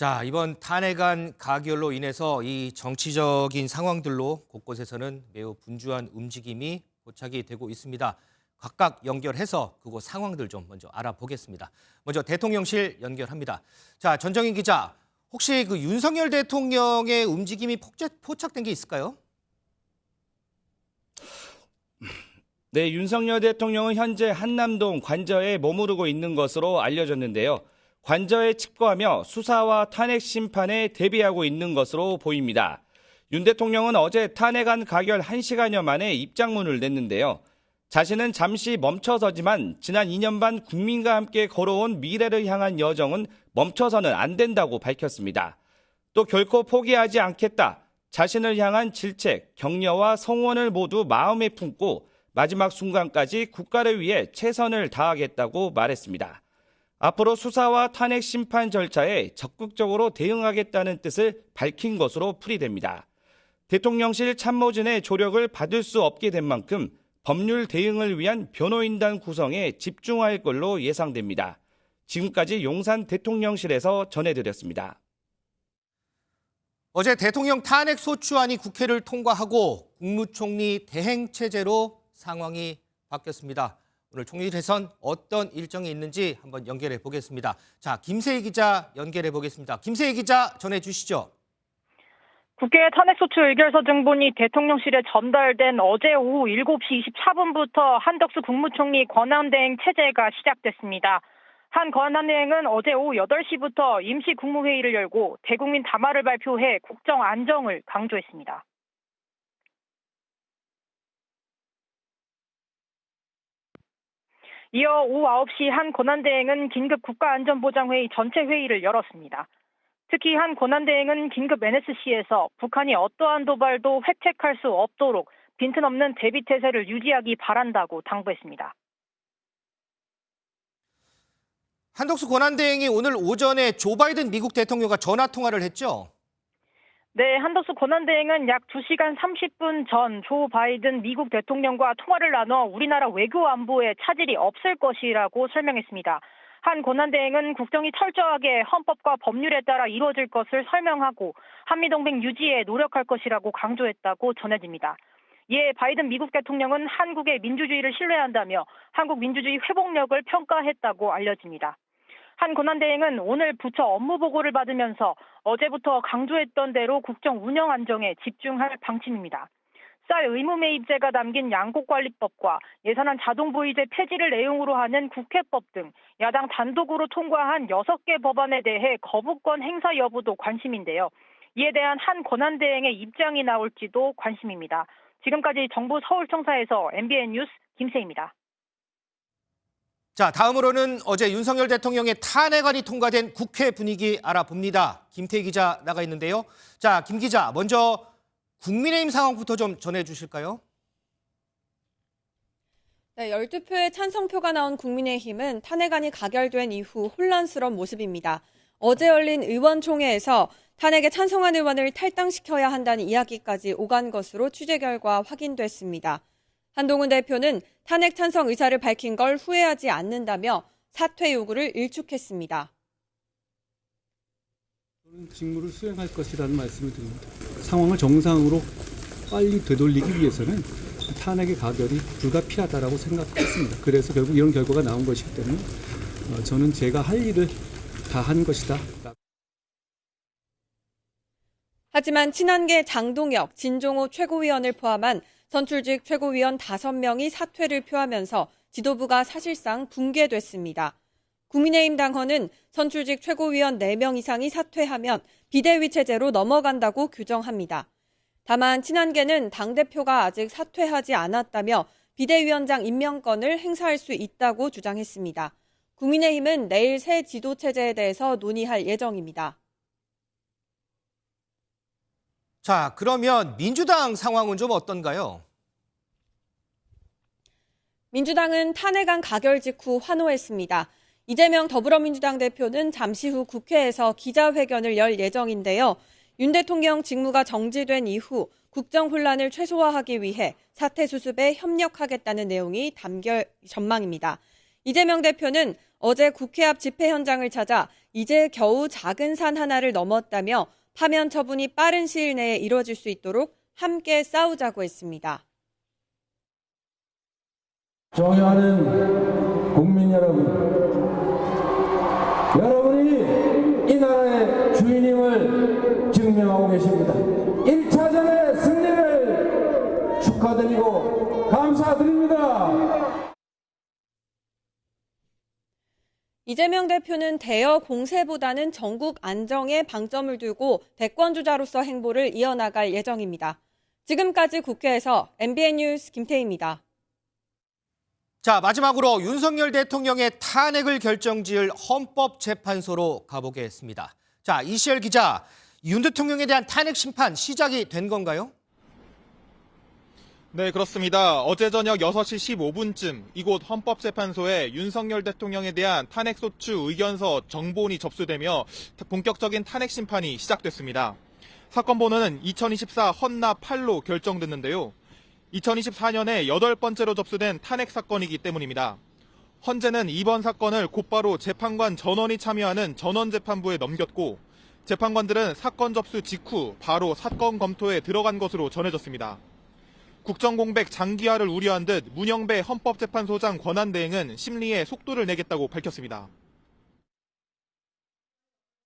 자, 이번 탄핵안 가결로 인해서 이 정치적인 상황들로 곳곳에서는 매우 분주한 움직임이 포착이 되고 있습니다. 각각 연결해서 그곳 상황들 좀 먼저 알아보겠습니다. 먼저 대통령실 연결합니다. 자, 전정인 기자, 혹시 그 윤석열 대통령의 움직임이 포착된 게 있을까요? 네, 윤석열 대통령은 현재 한남동 관저에 머무르고 있는 것으로 알려졌는데요. 관저에 칩거하며 수사와 탄핵 심판에 대비하고 있는 것으로 보입니다. 윤 대통령은 어제 탄핵안 가결 1시간여 만에 입장문을 냈는데요. 자신은 잠시 멈춰서지만 지난 2년 반 국민과 함께 걸어온 미래를 향한 여정은 멈춰서는 안 된다고 밝혔습니다. 또 결코 포기하지 않겠다. 자신을 향한 질책, 격려와 성원을 모두 마음에 품고 마지막 순간까지 국가를 위해 최선을 다하겠다고 말했습니다. 앞으로 수사와 탄핵 심판 절차에 적극적으로 대응하겠다는 뜻을 밝힌 것으로 풀이됩니다. 대통령실 참모진의 조력을 받을 수 없게 된 만큼 법률 대응을 위한 변호인단 구성에 집중할 걸로 예상됩니다. 지금까지 용산 대통령실에서 전해드렸습니다. 어제 대통령 탄핵 소추안이 국회를 통과하고 국무총리 대행 체제로 상황이 바뀌었습니다. 오늘 총리실에선 어떤 일정이 있는지 한번 연결해 보겠습니다. 자, 김세희 기자 연결해 보겠습니다. 김세희 기자 전해 주시죠. 국회 탄핵소추 의결서 등본이 대통령실에 전달된 어제 오후 7시 24분부터 한덕수 국무총리 권한대행 체제가 시작됐습니다. 한 권한대행은 어제 오후 8시부터 임시 국무회의를 열고 대국민 담화를 발표해 국정 안정을 강조했습니다. 이어 오후 9시 한 권한대행은 긴급 국가안전보장회의 전체 회의를 열었습니다. 특히 한 권한대행은 긴급 NSC에서 북한이 어떠한 도발도 획책할 수 없도록 빈틈없는 대비태세를 유지하기 바란다고 당부했습니다. 한덕수 권한대행이 오늘 오전에 조 바이든 미국 대통령과 전화 통화를 했죠? 네, 한덕수 권한대행은 약 2시간 30분 전 조 바이든 미국 대통령과 통화를 나눠 우리나라 외교 안보에 차질이 없을 것이라고 설명했습니다. 한 권한대행은 국정이 철저하게 헌법과 법률에 따라 이루어질 것을 설명하고 한미동맹 유지에 노력할 것이라고 강조했다고 전해집니다. 이에 바이든 미국 대통령은 한국의 민주주의를 신뢰한다며 한국 민주주의 회복력을 평가했다고 알려집니다. 한 권한대행은 오늘 부처 업무 보고를 받으면서 어제부터 강조했던 대로 국정 운영 안정에 집중할 방침입니다. 쌀 의무 매입제가 담긴 양곡관리법과 예산안 자동보이제 폐지를 내용으로 하는 국회법 등 야당 단독으로 통과한 6개 법안에 대해 거부권 행사 여부도 관심인데요. 이에 대한 한 권한대행의 입장이 나올지도 관심입니다. 지금까지 정부 서울청사에서 MBN 뉴스 김세희입니다. 자, 다음으로는 어제 윤석열 대통령의 탄핵안이 통과된 국회 분위기 알아봅니다. 김태희 기자 나가 있는데요. 자, 김 기자, 먼저 국민의힘 상황부터 좀 전해주실까요? 네, 12표의 찬성표가 나온 국민의힘은 탄핵안이 가결된 이후 혼란스러운 모습입니다. 어제 열린 의원총회에서 탄핵에 찬성한 의원을 탈당시켜야 한다는 이야기까지 오간 것으로 취재 결과 확인됐습니다. 한동훈 대표는 탄핵 찬성 의사를 밝힌 걸 후회하지 않는다며 사퇴 요구를 일축했습니다. 저는 직무를 수행할 것이라는 말씀을 드립니다. 상황을 정상으로 빨리 되돌리기 위해서는 탄핵의 가결이 불가피하다고 생각했습니다. 그래서 결국 이런 결과가 나온 것이기 때문에 저는 제가 할 일을 다 한 것이다. 하지만 친한계 장동혁, 진종호 최고위원을 포함한 선출직 최고위원 5명이 사퇴를 표하면서 지도부가 사실상 붕괴됐습니다. 국민의힘 당헌은 선출직 최고위원 4명 이상이 사퇴하면 비대위 체제로 넘어간다고 규정합니다. 다만 친한계는 당대표가 아직 사퇴하지 않았다며 비대위원장 임명권을 행사할 수 있다고 주장했습니다. 국민의힘은 내일 새 지도체제에 대해서 논의할 예정입니다. 자, 그러면 민주당 상황은 좀 어떤가요? 민주당은 탄핵안 가결 직후 환호했습니다. 이재명 더불어민주당 대표는 잠시 후 국회에서 기자회견을 열 예정인데요. 윤 대통령 직무가 정지된 이후 국정 혼란을 최소화하기 위해 사태 수습에 협력하겠다는 내용이 담겨 전망입니다. 이재명 대표는 어제 국회 앞 집회 현장을 찾아 이제 겨우 작은 산 하나를 넘었다며 파면 처분이 빠른 시일 내에 이루어질 수 있도록 함께 싸우자고 했습니다. 존경하는 국민 여러분, 여러분이 이 나라의 주인임을 증명하고 계십니다. 1차전의 승리를 축하드리고 감사드립니다. 이재명 대표는 대여 공세보다는 전국 안정에 방점을 두고 대권주자로서 행보를 이어나갈 예정입니다. 지금까지 국회에서 MBN 뉴스 김태희입니다. 자, 마지막으로 윤석열 대통령의 탄핵을 결정지을 헌법재판소로 가보겠습니다. 자, 이시열 기자, 윤 대통령에 대한 탄핵 심판 시작이 된 건가요? 네, 그렇습니다. 어제 저녁 6시 15분쯤 이곳 헌법재판소에 윤석열 대통령에 대한 탄핵소추 의견서 정본이 접수되며 본격적인 탄핵 심판이 시작됐습니다. 사건 번호는 2024 헌납 8로 결정됐는데요. 2024년에 8번째로 접수된 탄핵 사건이기 때문입니다. 헌재는 이번 사건을 곧바로 재판관 전원이 참여하는 전원재판부에 넘겼고 재판관들은 사건 접수 직후 바로 사건 검토에 들어간 것으로 전해졌습니다. 국정공백 장기화를 우려한 듯 문영배 헌법재판소장 권한대행은 심리에 속도를 내겠다고 밝혔습니다.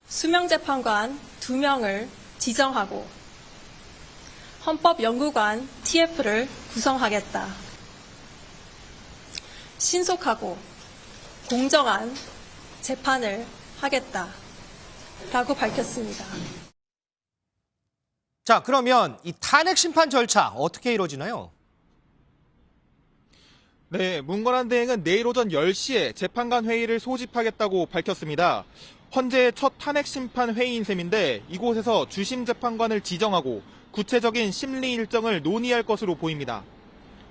수명재판관 2명을 지정하고 헌법연구관 TF를 구성하겠다. 신속하고 공정한 재판을 하겠다라고 밝혔습니다. 자, 그러면 이 탄핵 심판 절차 어떻게 이루어지나요? 네, 문건한 대행은 내일 오전 10시에 재판관 회의를 소집하겠다고 밝혔습니다. 헌재의 첫 탄핵 심판 회의인 셈인데 이곳에서 주심 재판관을 지정하고 구체적인 심리 일정을 논의할 것으로 보입니다.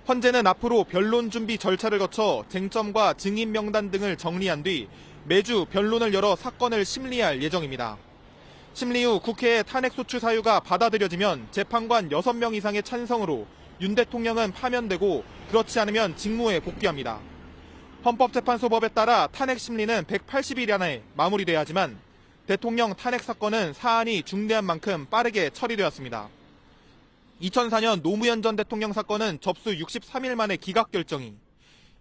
헌재는 앞으로 변론 준비 절차를 거쳐 쟁점과 증인 명단 등을 정리한 뒤 매주 변론을 열어 사건을 심리할 예정입니다. 심리 후 국회의 탄핵소추 사유가 받아들여지면 재판관 6명 이상의 찬성으로 윤 대통령은 파면되고 그렇지 않으면 직무에 복귀합니다. 헌법재판소법에 따라 탄핵 심리는 180일 안에 마무리돼야 하지만 대통령 탄핵 사건은 사안이 중대한 만큼 빠르게 처리되었습니다. 2004년 노무현 전 대통령 사건은 접수 63일 만에 기각 결정이,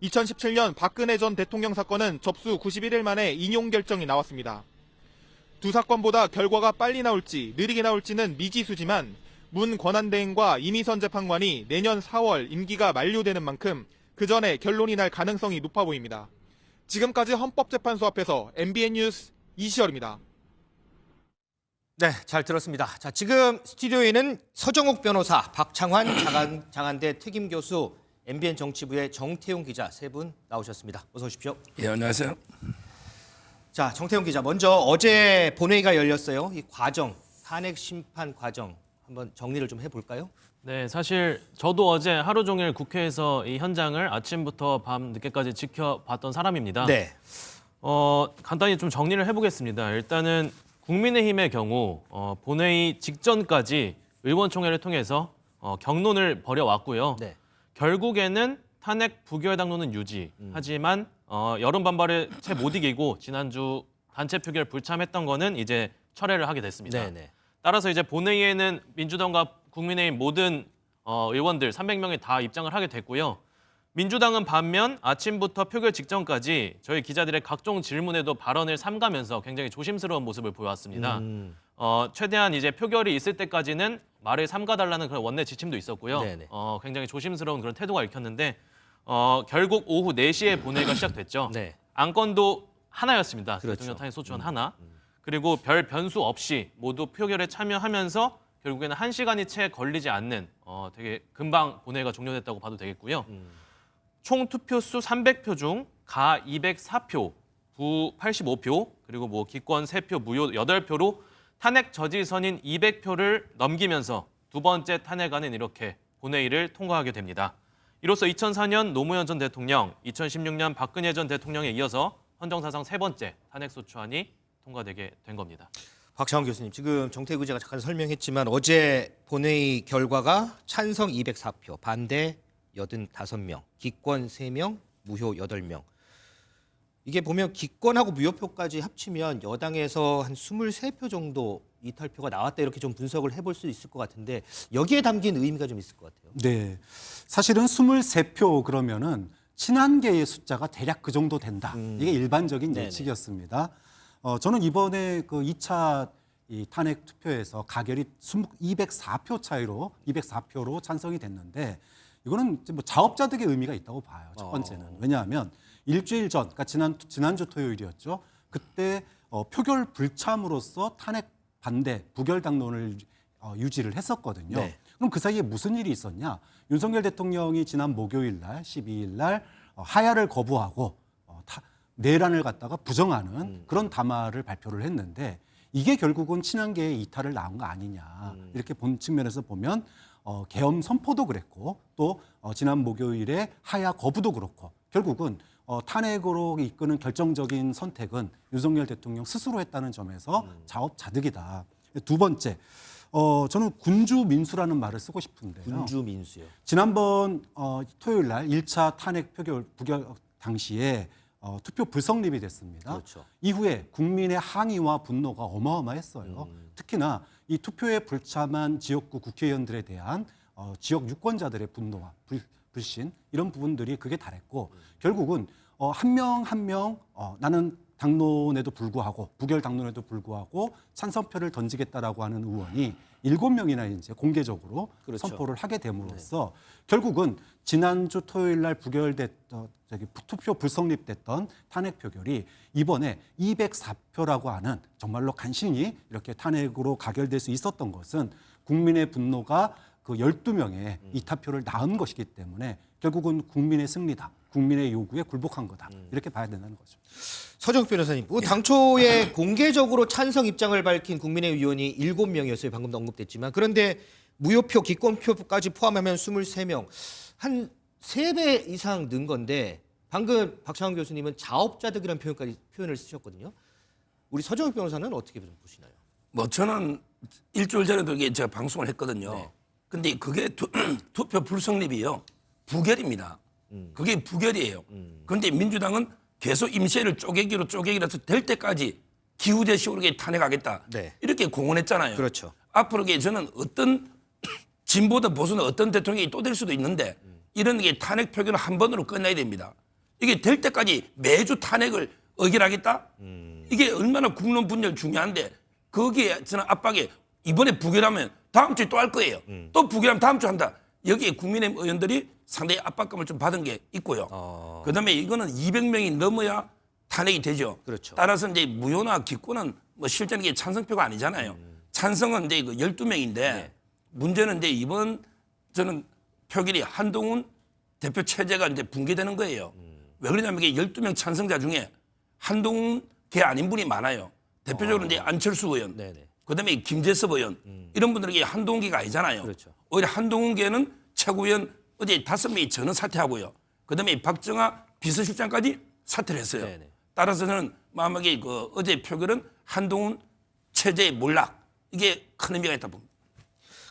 2017년 박근혜 전 대통령 사건은 접수 91일 만에 인용 결정이 나왔습니다. 두 사건보다 결과가 빨리 나올지 느리게 나올지는 미지수지만 문 권한대행과 이미선 재판관이 내년 4월 임기가 만료되는 만큼 그 전에 결론이 날 가능성이 높아 보입니다. 지금까지 헌법재판소 앞에서 MBN 뉴스 이시열입니다. 네, 잘 들었습니다. 자, 지금 스튜디오에는 서정욱 변호사, 박창환 장한대 특임교수, MBN 정치부의 정태용 기자 세 분 나오셨습니다. 어서 오십시오. 예, 안녕하세요. 자, 정태용 기자, 먼저 어제 본회의가 열렸어요. 이 과정, 탄핵 심판 과정 한번 정리를 좀 해볼까요? 네, 사실 저도 어제 하루 종일 국회에서 이 현장을 아침부터 밤 늦게까지 지켜봤던 사람입니다. 네. 간단히 좀 정리를 해보겠습니다. 일단은 국민의힘의 경우 본회의 직전까지 의원총회를 통해서 격론을 벌여왔고요. 네. 결국에는 탄핵 부결 당론은 유지. 하지만 여론 반발을 채 못 이기고 지난주 단체 표결 불참했던 거는 이제 철회를 하게 됐습니다. 네네. 따라서 이제 본회의에는 민주당과 국민의힘 모든 의원들 300명이 다 입장을 하게 됐고요. 민주당은 반면 아침부터 표결 직전까지 저희 기자들의 각종 질문에도 발언을 삼가면서 굉장히 조심스러운 모습을 보여왔습니다. 최대한 이제 표결이 있을 때까지는 말을 삼가달라는 그런 원내 지침도 있었고요. 네네. 굉장히 조심스러운 그런 태도가 읽혔는데 결국 오후 4시에 본회의가 시작됐죠. 네. 안건도 하나였습니다. 그렇죠. 대통령 탄핵 소추안 하나. 그리고 별 변수 없이 모두 표결에 참여하면서 결국에는 1시간이 채 걸리지 않는 되게 금방 본회의가 종료됐다고 봐도 되겠고요. 총 투표수 300표 중 가 204표, 부 85표, 그리고 뭐 기권 3표, 무효 8표로 탄핵 저지선인 200표를 넘기면서 두 번째 탄핵안은 이렇게 본회의를 통과하게 됩니다. 이로써 2004년 노무현 전 대통령, 2016년 박근혜 전 대통령에 이어서 헌정사상 세 번째 탄핵소추안이 통과되게 된 겁니다. 박창환 교수님, 지금 정태구 기자가 잠깐 설명했지만 어제 본회의 결과가 찬성 204표, 반대 85명, 기권 3명, 무효 8명. 이게 보면 기권하고 무효표까지 합치면 여당에서 한 23표 정도 이탈표가 나왔다 이렇게 좀 분석을 해볼 수 있을 것 같은데 여기에 담긴 의미가 좀 있을 것 같아요. 네, 사실은 23표 그러면은 친한계의 숫자가 대략 그 정도 된다. 이게 일반적인 네네. 예측이었습니다. 저는 이번에 그 2차 이 탄핵 투표에서 가결이 204표 차이로 204표로 찬성이 됐는데 이거는 뭐 자업자득의 의미가 있다고 봐요. 첫 번째는. 왜냐하면 일주일 전, 그러니까 지난주 토요일이었죠. 그때 표결 불참으로서 탄핵 반대, 부결 당론을 유지를 했었거든요. 네. 그럼 그 사이에 무슨 일이 있었냐? 윤석열 대통령이 지난 목요일 날, 12일 날 하야를 거부하고 내란을 갖다가 부정하는 그런 담화를 발표를 했는데 이게 결국은 친한계의 이탈을 낳은 거 아니냐. 이렇게 본 측면에서 보면 계엄 선포도 그랬고 또 지난 목요일에 하야 거부도 그렇고 결국은 탄핵으로 이끄는 결정적인 선택은 윤석열 대통령 스스로 했다는 점에서 자업자득이다. 두 번째, 저는 군주 민수라는 말을 쓰고 싶은데요. 군주 민수요. 지난번 토요일 날 1차 탄핵 부결 당시에 투표 불성립이 됐습니다. 그렇죠. 이후에 국민의 항의와 분노가 어마어마했어요. 특히나 이 투표에 불참한 지역구 국회의원들에 대한 지역 유권자들의 분노와 불신 이런 부분들이 극에 달했고 결국은 한 명 한 명 나는 당론에도 불구하고 부결 당론에도 불구하고 찬성표를 던지겠다라고 하는 의원이 7명이나 이제 공개적으로 그렇죠. 선포를 하게 됨으로써 결국은 지난주 토요일 날 부결됐던 투표 불성립됐던 탄핵 표결이 이번에 204표라고 하는 정말로 간신히 이렇게 탄핵으로 가결될 수 있었던 것은 국민의 분노가 그 12명의 이타표를 낳은 것이기 때문에 결국은 국민의 승리다. 국민의 요구에 굴복한 거다. 이렇게 봐야 된다는 거죠. 서정욱 변호사님, 당초에 공개적으로 찬성 입장을 밝힌 국민의 위원이 7명이었어요. 방금도 언급됐지만. 그런데 무효표, 기권표까지 포함하면 23명. 한 3배 이상 는 건데 방금 박창원 교수님은 자업자득이라는 표현을 쓰셨거든요. 우리 서정욱 변호사는 어떻게 좀 보시나요? 뭐 저는 일주일 전에도 이게 제가 방송을 했거든요. 네. 근데 그게 투표 불성립이요. 부결입니다. 그게 부결이에요. 그런데 민주당은 계속 임시회를 쪼개기라서 될 때까지 기우제식으로 탄핵하겠다. 네. 이렇게 공언했잖아요. 그렇죠. 앞으로 저는 어떤 진보든 보수는 어떤 대통령이 또 될 수도 있는데 이런 게 탄핵 표결은 한 번으로 끝나야 됩니다. 이게 될 때까지 매주 탄핵을 의결하겠다? 이게 얼마나 국론 분열 중요한데 거기에 저는 압박에 이번에 부결하면 다음 주에 또 할 거예요. 또 부결하면 다음 주에 한다. 여기에 국민의힘 의원들이 상당히 압박감을 좀 받은 게 있고요. 그다음에 이거는 200명이 넘어야 탄핵이 되죠. 그렇죠. 따라서 이제 무효나 기권은 뭐 실제는 이게 찬성표가 아니잖아요. 찬성은 이제 그 12명인데 네. 문제는 이제 이번 저는 표결이 한동훈 대표 체제가 이제 붕괴되는 거예요. 왜 그러냐면 이게 12명 찬성자 중에 한동훈 계 아닌 분이 많아요. 대표적으로 이제 안철수 의원, 네네. 그다음에 김재섭 의원 이런 분들에게 한동훈계가 아니잖아요. 그렇죠. 오히려 한동훈계는 최고위원 어제 5명이 전원 사퇴하고요. 그다음에 박정아 비서실장까지 사퇴를 했어요. 네네. 따라서 저는 마음속에 그 어제 표결은 한동훈 체제의 몰락 이게 큰 의미가 있다 봅니다.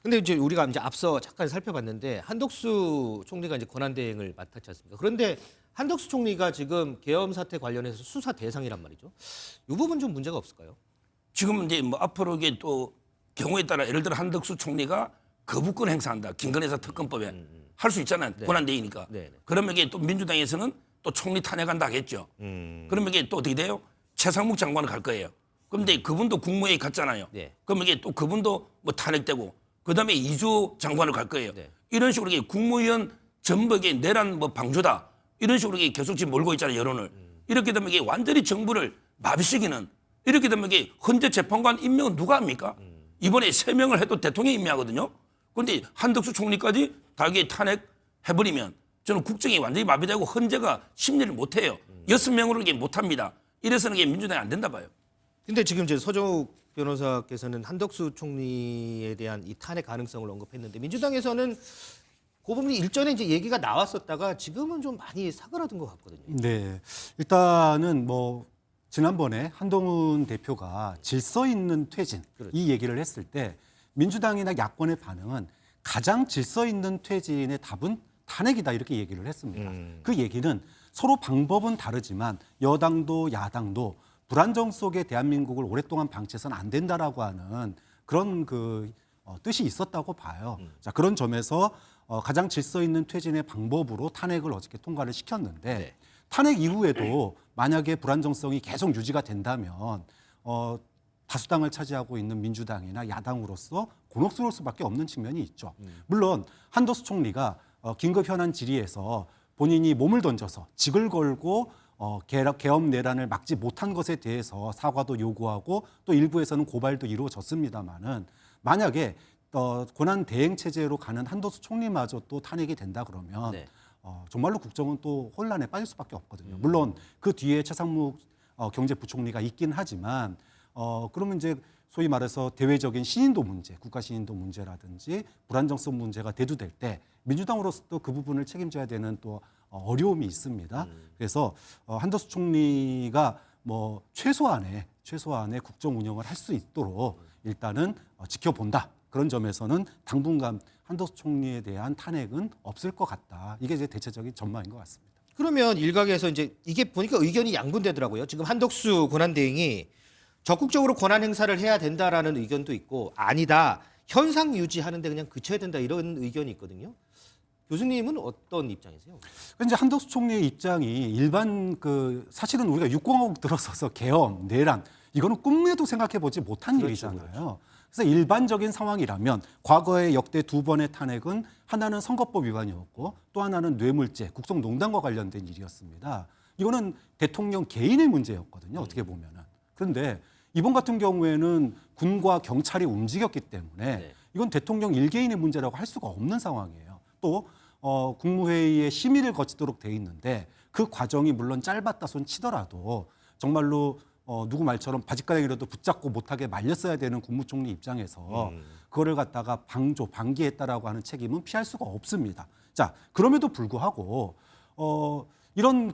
근데 이제 우리가 이제 앞서 잠깐 살펴봤는데 한덕수 총리가 이제 권한대행을 맡았지 않습니까? 그런데 한덕수 총리가 지금 계엄 사태 관련해서 수사 대상이란 말이죠. 이 부분 좀 문제가 없을까요? 지금 이제 뭐 앞으로 이게 또 경우에 따라 예를 들어 한덕수 총리가 거부권 행사한다. 김건희 특검법에 할 수 있잖아요. 네. 권한대행이니까. 네. 그러면 이게 또 민주당에서는 또 총리 탄핵한다 하겠죠. 그러면 이게 또 어떻게 돼요? 최상목 장관을 갈 거예요. 그런데 그분도 국무회의 갔잖아요. 네. 그러면 이게 또 그분도 뭐 탄핵되고 그다음에 이주 장관을 갈 거예요. 네. 이런 식으로 이게 국무위원 전부에게 내란 뭐 방조다. 이런 식으로 이게 계속 지금 몰고 있잖아요. 여론을. 이렇게 되면 이게 완전히 정부를 마비시키는 이렇게 되면 이게 헌재 재판관 임명은 누가 합니까? 이번에 3명을 해도 대통령이 임명하거든요. 그런데 한덕수 총리까지 다 이게 탄핵해버리면 저는 국정이 완전히 마비되고 헌재가 심리를 못해요. 6명으로 이게 못합니다. 이래서는 이게 민주당이 안 된다 봐요. 근데 지금 이제 서정욱 변호사께서는 한덕수 총리에 대한 이 탄핵 가능성을 언급했는데 민주당에서는 그 부분이 일전에 이제 얘기가 나왔었다가 지금은 좀 많이 사그라든 것 같거든요. 네, 일단은 뭐 지난번에 한동훈 대표가 질서 있는 퇴진 그렇죠. 이 얘기를 했을 때 민주당이나 야권의 반응은 가장 질서 있는 퇴진의 답은 탄핵이다 이렇게 얘기를 했습니다. 그 얘기는 서로 방법은 다르지만 여당도 야당도 불안정 속에 대한민국을 오랫동안 방치해서는 안 된다라고 하는 그런 뜻이 있었다고 봐요. 자, 그런 점에서 가장 질서 있는 퇴진의 방법으로 탄핵을 어저께 통과를 시켰는데 네. 탄핵 이후에도 만약에 불안정성이 계속 유지가 된다면 다수당을 차지하고 있는 민주당이나 야당으로서 곤혹스러울 수밖에 없는 측면이 있죠. 물론 한덕수 총리가 긴급 현안 질의에서 본인이 몸을 던져서 직을 걸고 계엄 내란을 막지 못한 것에 대해서 사과도 요구하고 또 일부에서는 고발도 이루어졌습니다마는 만약에 권한 대행 체제로 가는 한덕수 총리마저 또 탄핵이 된다 그러면 네. 정말로 국정은 또 혼란에 빠질 수밖에 없거든요. 물론 그 뒤에 최상목 경제부총리가 있긴 하지만 그러면 이제 소위 말해서 대외적인 신인도 문제, 국가 신인도 문제라든지 불안정성 문제가 대두될 때 민주당으로서도 그 부분을 책임져야 되는 또 어려움이 있습니다. 그래서 한덕수 총리가 뭐 최소한의 국정 운영을 할 수 있도록 일단은 지켜본다. 그런 점에서는 당분간 한덕수 총리에 대한 탄핵은 없을 것 같다. 이게 이제 대체적인 전망인 것 같습니다. 그러면 일각에서 이제 이게 보니까 의견이 양분되더라고요. 지금 한덕수 권한대행이 적극적으로 권한 행사를 해야 된다라는 의견도 있고 아니다. 현상 유지하는데 그냥 그쳐야 된다 이런 의견이 있거든요. 교수님은 어떤 입장이세요? 이제 한덕수 총리의 입장이 일반 사실은 우리가 6공화국 들어서서 계엄, 내란 이거는 꿈에도 생각해보지 못한 일이잖아요. 그래서 일반적인 상황이라면 과거의 역대 2번의 탄핵은 하나는 선거법 위반이었고 또 하나는 뇌물죄, 국정농단과 관련된 일이었습니다. 이거는 대통령 개인의 문제였거든요. 어떻게 보면은. 그런데 이번 같은 경우에는 군과 경찰이 움직였기 때문에 이건 대통령 일개인의 문제라고 할 수가 없는 상황이에요. 또 국무회의에 심의를 거치도록 돼 있는데 그 과정이 물론 짧았다 손 치더라도 정말로 누구 말처럼 바짓가랑이라도 붙잡고 못하게 말렸어야 되는 국무총리 입장에서 그거를 갖다가 방기했다라고 하는 책임은 피할 수가 없습니다. 자, 그럼에도 불구하고 이런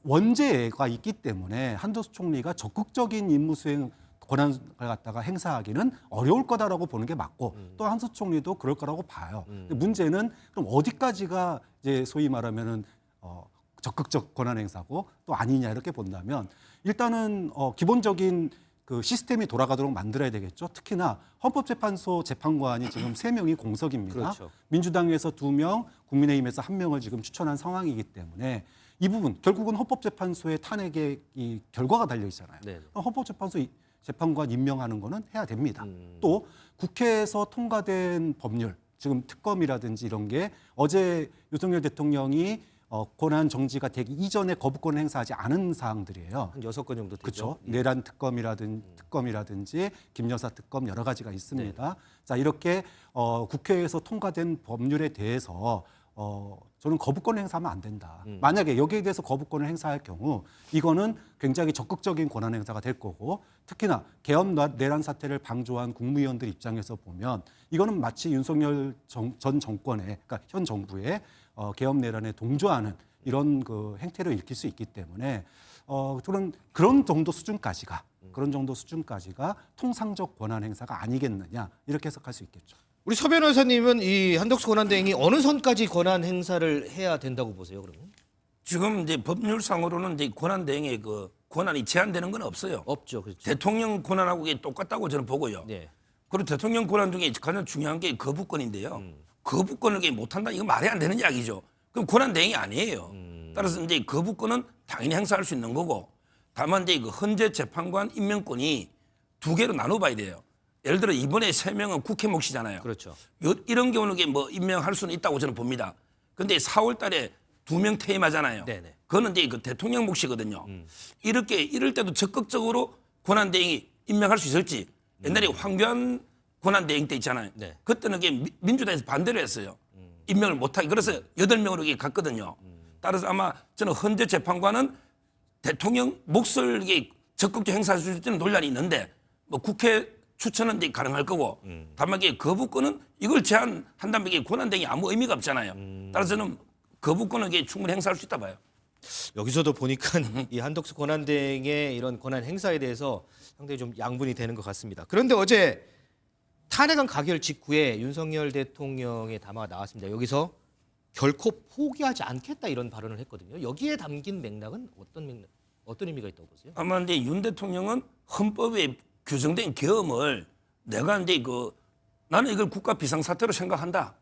원죄가 있기 때문에 한덕수 총리가 적극적인 임무 수행 권한을 갖다가 행사하기는 어려울 거다라고 보는 게 맞고 또 한덕수 총리도 그럴 거라고 봐요. 근데 문제는 그럼 어디까지가 이제 소위 말하면은 적극적 권한 행사고 또 아니냐 이렇게 본다면 일단은 기본적인 시스템이 돌아가도록 만들어야 되겠죠. 특히나 헌법재판소 재판관이 지금 3명이 공석입니다. 그렇죠. 민주당에서 2명, 국민의힘에서 1명을 지금 추천한 상황이기 때문에 이 부분 결국은 헌법재판소의 탄핵의 이 결과가 달려 있잖아요. 네. 헌법재판소 재판관 임명하는 거는 해야 됩니다. 또 국회에서 통과된 법률, 지금 특검이라든지 이런 게 어제 윤석열 대통령이 권한 정지가 되기 이전에 거부권 행사하지 않은 사항들이에요. 한 6건 정도 되죠. 그렇죠. 내란 특검이라든지 김여사 특검 여러 가지가 있습니다. 자, 이렇게 국회에서 통과된 법률에 대해서 저는 거부권 행사하면 안 된다. 만약에 여기에 대해서 거부권을 행사할 경우 이거는 굉장히 적극적인 권한 행사가 될 거고 특히나 계엄 내란 사태를 방조한 국무위원들 입장에서 보면 이거는 마치 윤석열 전 정권의 그러니까 현 정부의 계엄 내란에 동조하는 이런 행태로 읽힐 수 있기 때문에 그런 정도 수준까지가 통상적 권한 행사가 아니겠느냐 이렇게 해석할 수 있겠죠. 우리 서 변호사님은 이 한덕수 권한대행이 어느 선까지 권한 행사를 해야 된다고 보세요, 그러면? 지금 이제 법률상으로는 이제 권한 대행의 권한이 제한되는 건 없어요. 없죠, 그렇죠. 대통령 권한하고 이게 똑같다고 저는 보고요. 네. 그리고 대통령 권한 중에 가장 중요한 게 거부권인데요. 거부권을 못한다 이거 말이 안 되는 이야기죠. 그럼 권한 대행이 아니에요. 따라서 이제 거부권은 당연히 행사할 수 있는 거고 다만 이제 헌재 재판관 임명권이 2개로 나눠봐야 돼요. 예를 들어 이번에 3명은 국회 몫이잖아요. 그렇죠. 이런 경우는 임명할 수는 있다고 저는 봅니다. 그런데 4월 달에 2명 퇴임하잖아요. 네네. 그거는 이제 대통령 몫이거든요. 이럴 때도 적극적으로 권한대행이 임명할 수 있을지. 옛날에 황교안 권한대행 때 있잖아요. 네. 그때는 민주당에서 반대를 했어요. 임명을 못하게. 그래서 8명으로 갔거든요. 따라서 아마 저는 헌재 재판관은 대통령 몫을 적극적으로 행사할 수 있을지는 논란이 있는데 국회 추천은 이제 가능할 거고 다만 거부권은 이걸 제한한다면 이게 권한대행이 아무 의미가 없잖아요. 따라서 저는 거부권은 충분히 행사할 수 있다 봐요. 여기서도 보니까 이 한덕수 권한대행의 이런 권한 행사에 대해서 상당히 좀 양분이 되는 것 같습니다. 그런데 어제 탄핵안 가결 직후에 윤석열 대통령의 담화가 나왔습니다. 여기서 결코 포기하지 않겠다 이런 발언을 했거든요. 여기에 담긴 맥락은 어떤 의미가 있다고 보세요? 아마 이제 윤 대통령은 헌법에 규정된 계엄을 내가 이제 나는 이걸 국가 비상사태로 생각한다.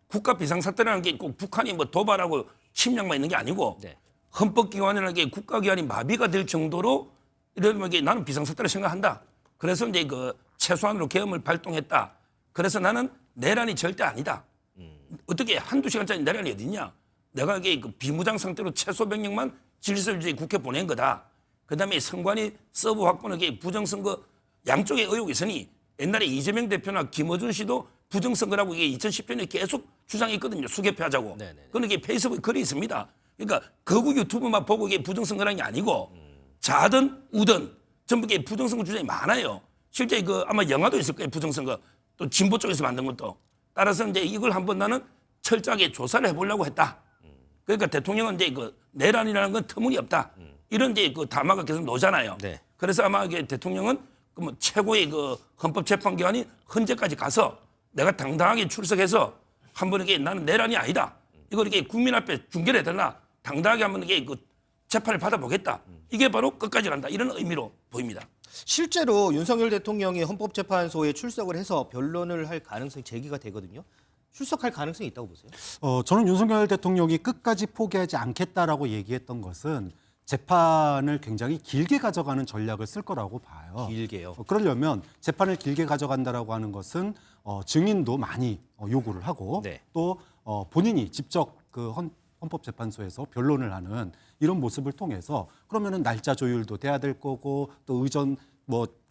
국가 비상사태라는 게 꼭 북한이 도발하고 침략만 있는 게 아니고 네. 헌법기관이라는 게 국가기관이 마비가 될 정도로 이러면 나는 비상사태로 생각한다. 그래서 이제 최소한으로 계엄을 발동했다. 그래서 나는 내란이 절대 아니다. 어떻게 한두 시간짜리 내란이 어딨냐. 내가 비무장 상태로 최소 병력만 질서주의 국회 보낸 거다. 그다음에 선관위 서브 확보는 부정선거 양쪽에 의혹이 있으니 옛날에 이재명 대표나 김어준 씨도 부정선거라고 2010년에 계속 주장했거든요. 수개표하자고. 그건 페이스북에 글이 있습니다. 그러니까 거국 유튜브만 보고 부정선거라는 게 아니고 자든 우든 전부 부정선거 주장이 많아요. 실제 아마 영화도 있을 거예요. 부정선거. 또 진보 쪽에서 만든 것도. 따라서 이제 이걸 한번 나는 철저하게 조사를 해보려고 했다. 그러니까 대통령은 이제 내란이라는 건 터무니없다. 이런 이제 담화가 계속 나오잖아요. 네. 그래서 아마 대통령은 최고의 헌법재판기관인 헌재까지 가서 내가 당당하게 출석해서 한번 나는 내란이 아니다. 이걸 국민 앞에 중계를 해달라. 당당하게 한번 재판을 받아보겠다. 이게 바로 끝까지 간다. 이런 의미로 보입니다. 실제로 윤석열 대통령이 헌법재판소에 출석을 해서 변론을 할 가능성이 제기가 되거든요. 출석할 가능성이 있다고 보세요? 저는 윤석열 대통령이 끝까지 포기하지 않겠다라고 얘기했던 것은 재판을 굉장히 길게 가져가는 전략을 쓸 거라고 봐요. 길게요. 그러려면 재판을 길게 가져간다라고 하는 것은 증인도 많이 요구를 하고 네. 또 본인이 직접 그 헌법재판소에서 변론을 하는 이런 모습을 통해서 그러면은 날짜 조율도 돼야 될 거고 또 의전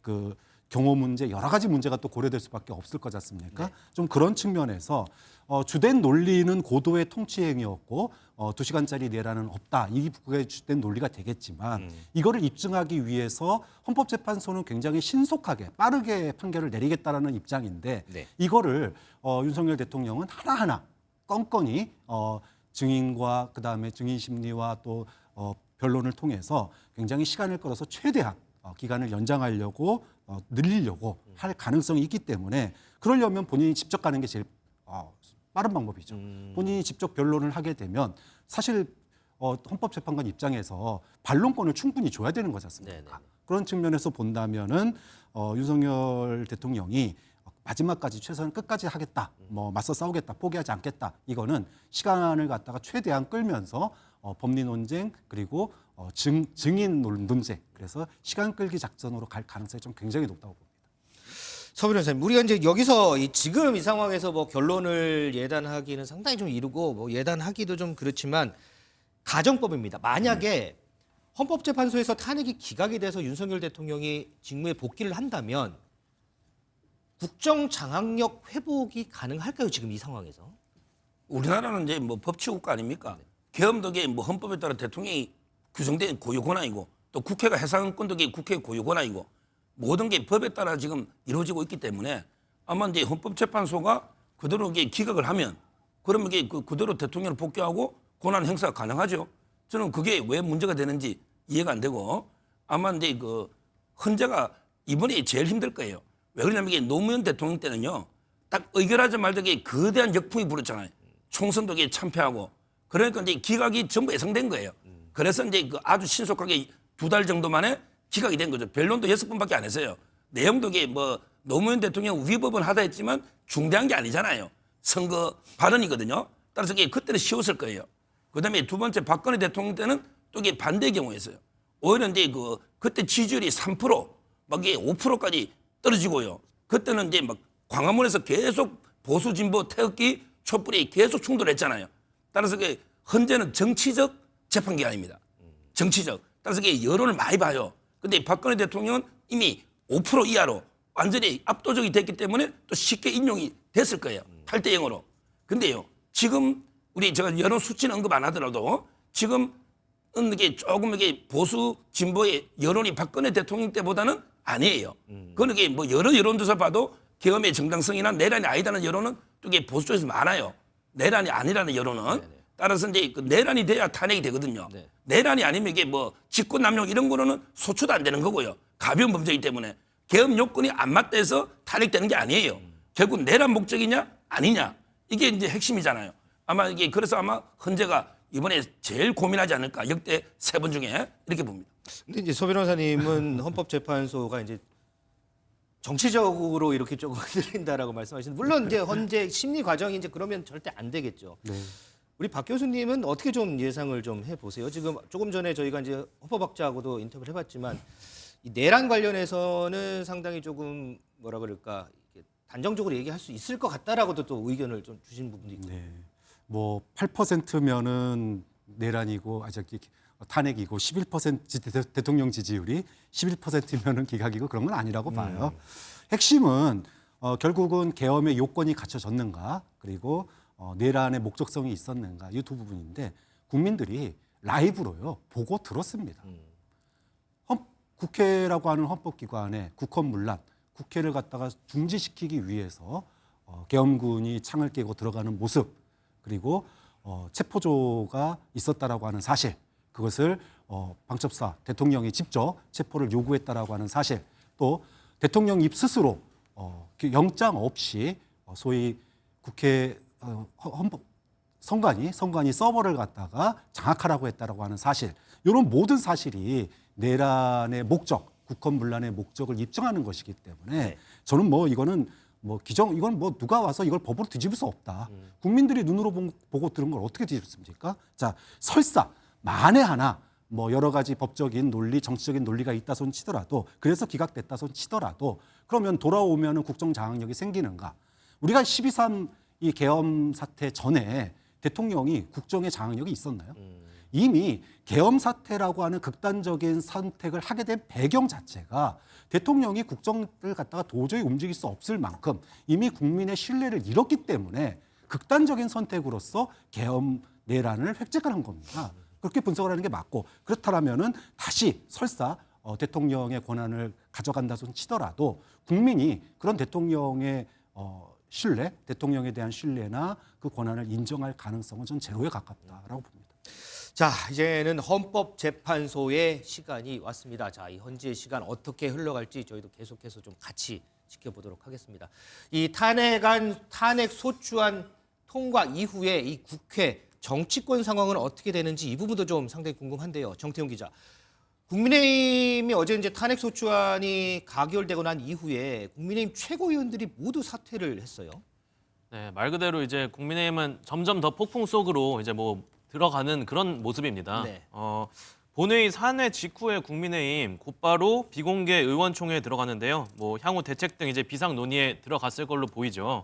그 경호 문제 여러 가지 문제가 또 고려될 수밖에 없을 거지 않습니까? 네. 좀 그런 측면에서 주된 논리는 고도의 통치행위였고 2시간짜리 내란은 없다. 이 부분의 주된 논리가 되겠지만 이거를 입증하기 위해서 헌법재판소는 굉장히 신속하게 빠르게 판결을 내리겠다라는 입장인데 네. 이거를 윤석열 대통령은 하나하나 껌껌이 증인과 그다음에 증인 심리와 또 변론을 통해서 굉장히 시간을 끌어서 최대한 기간을 연장하려고 늘리려고 할 가능성이 있기 때문에 그러려면 본인이 직접 가는 게 제일 빠른 방법이죠. 본인이 직접 변론을 하게 되면 사실 헌법재판관 입장에서 반론권을 충분히 줘야 되는 거지 않습니까? 네네. 그런 측면에서 본다면은 윤석열 대통령이 마지막까지 최선을 끝까지 하겠다, 맞서 싸우겠다, 포기하지 않겠다. 이거는 시간을 갖다가 최대한 끌면서 법리 논쟁 그리고 증인 논쟁 그래서 시간 끌기 작전으로 갈 가능성이 좀 굉장히 높다고 봅니다. 서 변호사님, 우리가 이제 여기서 지금 이 상황에서 결론을 예단하기는 상당히 좀 이르고 예단하기도 좀 그렇지만 가정법입니다. 만약에 헌법재판소에서 탄핵이 기각이 돼서 윤석열 대통령이 직무에 복귀를 한다면 국정 장악력 회복이 가능할까요? 지금 이 상황에서? 우리나라는 이제 법치국가 아닙니까? 계엄덕에 헌법에 따라 대통령이 규정된 고유 권한이고 또 국회가 해상권덕이 국회의 고유 권한이고 모든 게 법에 따라 지금 이루어지고 있기 때문에 아마 이제 헌법재판소가 그대로 이게 기각을 하면 그러면 이게 그대로 대통령을 복귀하고 권한 행사가 가능하죠. 저는 그게 왜 문제가 되는지 이해가 안 되고 아마 이제 헌재가 이번에 제일 힘들 거예요. 왜 그러냐면 이게 노무현 대통령 때는요 딱 의결하자마자 이게 거대한 역풍이 불었잖아요. 총선도 이게 참패하고 그러니까 이제 기각이 전부 예상된 거예요. 그래서 이제 아주 신속하게 2달 정도 만에 기각이 된 거죠. 변론도 6번밖에 안 했어요. 내용도 이게 노무현 대통령 위법은 하다 했지만 중대한 게 아니잖아요. 선거 발언이거든요. 따라서 이게 그때는 쉬웠을 거예요. 그다음에 두 번째 박근혜 대통령 때는 또 이게 반대의 경우였어요. 오히려 이제 그때 지지율이 3% 막 이게 5%까지 떨어지고요. 그때는 이제 광화문에서 계속 보수 진보 태극기 촛불이 계속 충돌했잖아요. 따라서 헌재는 정치적 재판기관입니다. 정치적. 따라서 여론을 많이 봐요. 근데 박근혜 대통령은 이미 5% 이하로 완전히 압도적이 됐기 때문에 또 쉽게 인용이 됐을 거예요. 8대 0으로. 근데요, 지금 제가 여론 수치는 언급 안 하더라도 지금은 이게 조금 보수 진보의 여론이 박근혜 대통령 때보다는 아니에요. 그건 이게 여러 여론조사 봐도 계엄의 정당성이나 내란이 아니다는 여론은 또 이게 보수 쪽에서 많아요. 내란이 아니라는 여론은. 네네. 따라서 이제 내란이 돼야 탄핵이 되거든요. 네. 내란이 아니면 이게 직권남용 이런 거로는 소추도 안 되는 거고요. 가벼운 범죄이기 때문에 계엄 요건이 안 맞다 해서 탄핵되는 게 아니에요. 결국 내란 목적이냐 아니냐 이게 이제 핵심이잖아요. 아마 이게 그래서 아마 헌재가 이번에 제일 고민하지 않을까 역대 3번 중에 이렇게 봅니다. 근데 이제 서 변호사님은 헌법재판소가 이제 정치적으로 이렇게 조금 흔들린다라고 말씀하시는데 물론 이제 헌재 심리 과정이 이제 그러면 절대 안 되겠죠. 네. 우리 박 교수님은 어떻게 좀 예상을 좀 해보세요? 지금 조금 전에 저희가 이제 헌법학자하고도 인터뷰를 해봤지만 이 내란 관련해서는 상당히 조금 뭐라 그럴까 단정적으로 얘기할 수 있을 것 같다라고도 또 의견을 좀 주신 부분도 있고. 네. 8%면은 내란이고 탄핵이고 11% 대통령 지지율이 11%면은 기각이고 그런 건 아니라고 봐요. 핵심은 결국은 계엄의 요건이 갖춰졌는가 그리고 내란의 목적성이 있었는가 이 두 부분인데 국민들이 라이브로요 보고 들었습니다. 국회라고 하는 헌법기관의 국헌문란 국회를 갖다가 중지시키기 위해서 계엄군이 창을 깨고 들어가는 모습 그리고 체포조가 있었다라고 하는 사실 그것을 방첩사 대통령이 직접 체포를 요구했다라고 하는 사실 또 대통령 입 스스로 영장 없이 소위 국회 헌법 선관위 서버를 갖다가 장악하라고 했다라고 하는 사실 이런 모든 사실이 내란의 목적 국헌 문란의 목적을 입증하는 것이기 때문에 저는 뭐 이거는 이건 누가 와서 이걸 법으로 뒤집을 수 없다. 국민들이 눈으로 보고 들은 걸 어떻게 뒤집습니까? 자, 설사 만에 하나 여러 가지 법적인 논리, 정치적인 논리가 있다 손 치더라도, 그래서 기각됐다 손 치더라도, 그러면 돌아오면은 국정 장악력이 생기는가? 우리가 12.3 이 계엄 사태 전에 대통령이 국정에 장악력이 있었나요? 이미 계엄 사태라고 하는 극단적인 선택을 하게 된 배경 자체가 대통령이 국정을 갖다가 도저히 움직일 수 없을 만큼 이미 국민의 신뢰를 잃었기 때문에 극단적인 선택으로서 계엄 내란을 획책을 한 겁니다. 그렇게 분석을 하는 게 맞고, 그렇다면은 다시 설사 대통령의 권한을 가져간다 손 치더라도 국민이 그런 대통령의 신뢰, 대통령에 대한 신뢰나 그 권한을 인정할 가능성은 전 제로에 가깝다라고 봅니다. 자, 이제는 헌법재판소의 시간이 왔습니다. 자, 이 헌재의 시간 어떻게 흘러갈지 저희도 계속해서 좀 같이 지켜보도록 하겠습니다. 이 탄핵 소추안 통과 이후에 이 국회 정치권 상황은 어떻게 되는지 이 부분도 좀 상당히 궁금한데요. 정태용 기자. 국민의힘이 어제 이제 탄핵 소추안이 가결되고 난 이후에 국민의힘 최고위원들이 모두 사퇴를 했어요. 네, 말 그대로 이제 국민의힘은 점점 더 폭풍 속으로 이제 들어가는 그런 모습입니다. 네. 본회의 산회 직후에 국민의힘 곧바로 비공개 의원총회에 들어가는데요. 향후 대책 등 이제 비상 논의에 들어갔을 걸로 보이죠.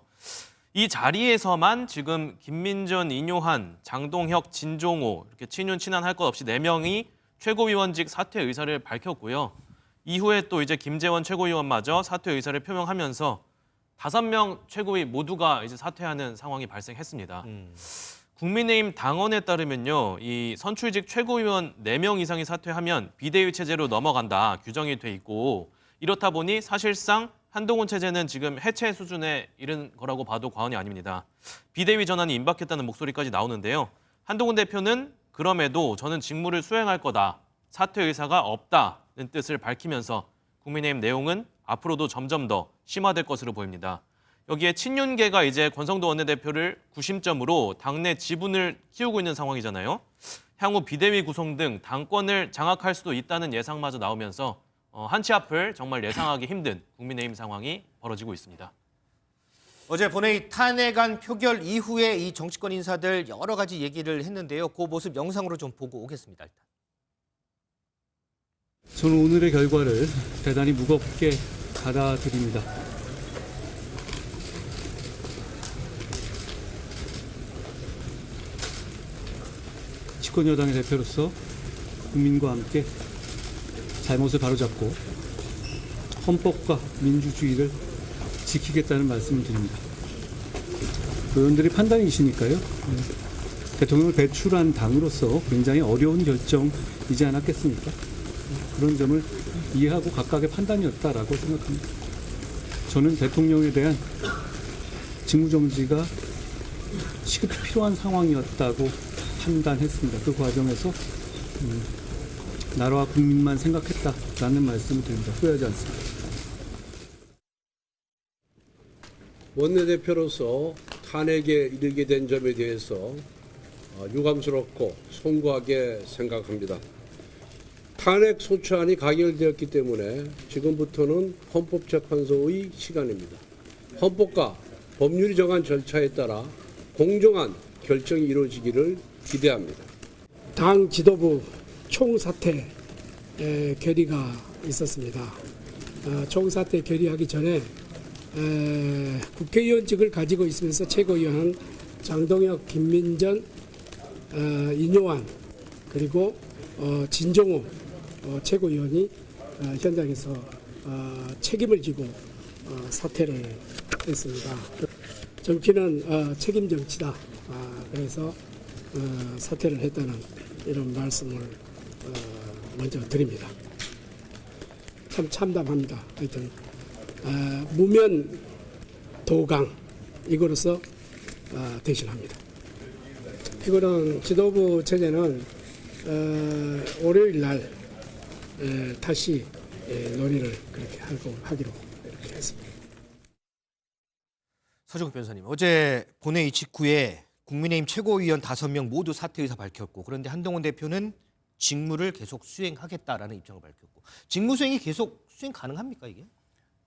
이 자리에서만 지금 김민전, 인효한, 장동혁, 진종호 이렇게 친윤 친한 할 것 없이 4명이 최고위원직 사퇴 의사를 밝혔고요. 이후에 또 이제 김재원 최고위원마저 사퇴 의사를 표명하면서 5명 최고위 모두가 이제 사퇴하는 상황이 발생했습니다. 국민의힘 당원에 따르면요, 이 선출직 최고위원 4명 이상이 사퇴하면 비대위 체제로 넘어간다 규정이 돼 있고, 이렇다 보니 사실상 한동훈 체제는 지금 해체 수준에 이른 거라고 봐도 과언이 아닙니다. 비대위 전환이 임박했다는 목소리까지 나오는데요. 한동훈 대표는 그럼에도 저는 직무를 수행할 거다, 사퇴 의사가 없다는 뜻을 밝히면서 국민의힘 내용은 앞으로도 점점 더 심화될 것으로 보입니다. 여기에 친윤계가 이제 권성도 원내대표를 구심점으로 당내 지분을 키우고 있는 상황이잖아요. 향후 비대위 구성 등 당권을 장악할 수도 있다는 예상마저 나오면서 한치 앞을 정말 예상하기 힘든 국민의힘 상황이 벌어지고 있습니다. 어제 본회의 탄핵안 표결 이후에 이 정치권 인사들 여러 가지 얘기를 했는데요. 그 모습 영상으로 좀 보고 오겠습니다. 일단. 저는 오늘의 결과를 대단히 무겁게 받아들입니다. 집권 여당의 대표로서 국민과 함께 잘못을 바로잡고 헌법과 민주주의를 지키겠다는 말씀을 드립니다. 의원들이 판단이시니까요. 대통령을 배출한 당으로서 굉장히 어려운 결정이지 않았겠습니까? 그런 점을 이해하고 각각의 판단이었다라고 생각합니다. 저는 대통령에 대한 직무정지가 시급히 필요한 상황이었다고 판단했습니다. 그 과정에서 나라와 국민만 생각했다라는 말씀을 드립니다. 후회하지 않습니다. 원내대표로서 탄핵에 이르게 된 점에 대해서 유감스럽고 송구하게 생각합니다. 탄핵 소추안이 가결되었기 때문에 지금부터는 헌법재판소의 시간입니다. 헌법과 법률이 정한 절차에 따라 공정한 결정이 이루어지기를 기대합니다. 당 지도부 총사퇴 결의가 있었습니다. 총사퇴 결의하기 전에 국회의원직을 가지고 있으면서 최고위원 장동혁, 김민전, 인효한 그리고 진종호 최고위원이 현장에서 책임을 지고 사퇴를 했습니다. 정치는 책임 정치다. 그래서 사퇴를 했다는 이런 말씀을 먼저 드립니다. 참 참담합니다. 하여튼 무면 도강 이거로서 대신합니다. 이거는 지도부 체제는 월요일 날 다시 논의를 그렇게 하기로 이렇게 했습니다. 서정욱 변호사님, 어제 본회의 직후에 국민의힘 최고위원 5명 모두 사퇴 의사 밝혔고, 그런데 한동훈 대표는 직무를 계속 수행하겠다라는 입장을 밝혔고 직무 수행이 계속 수행 가능합니까 이게?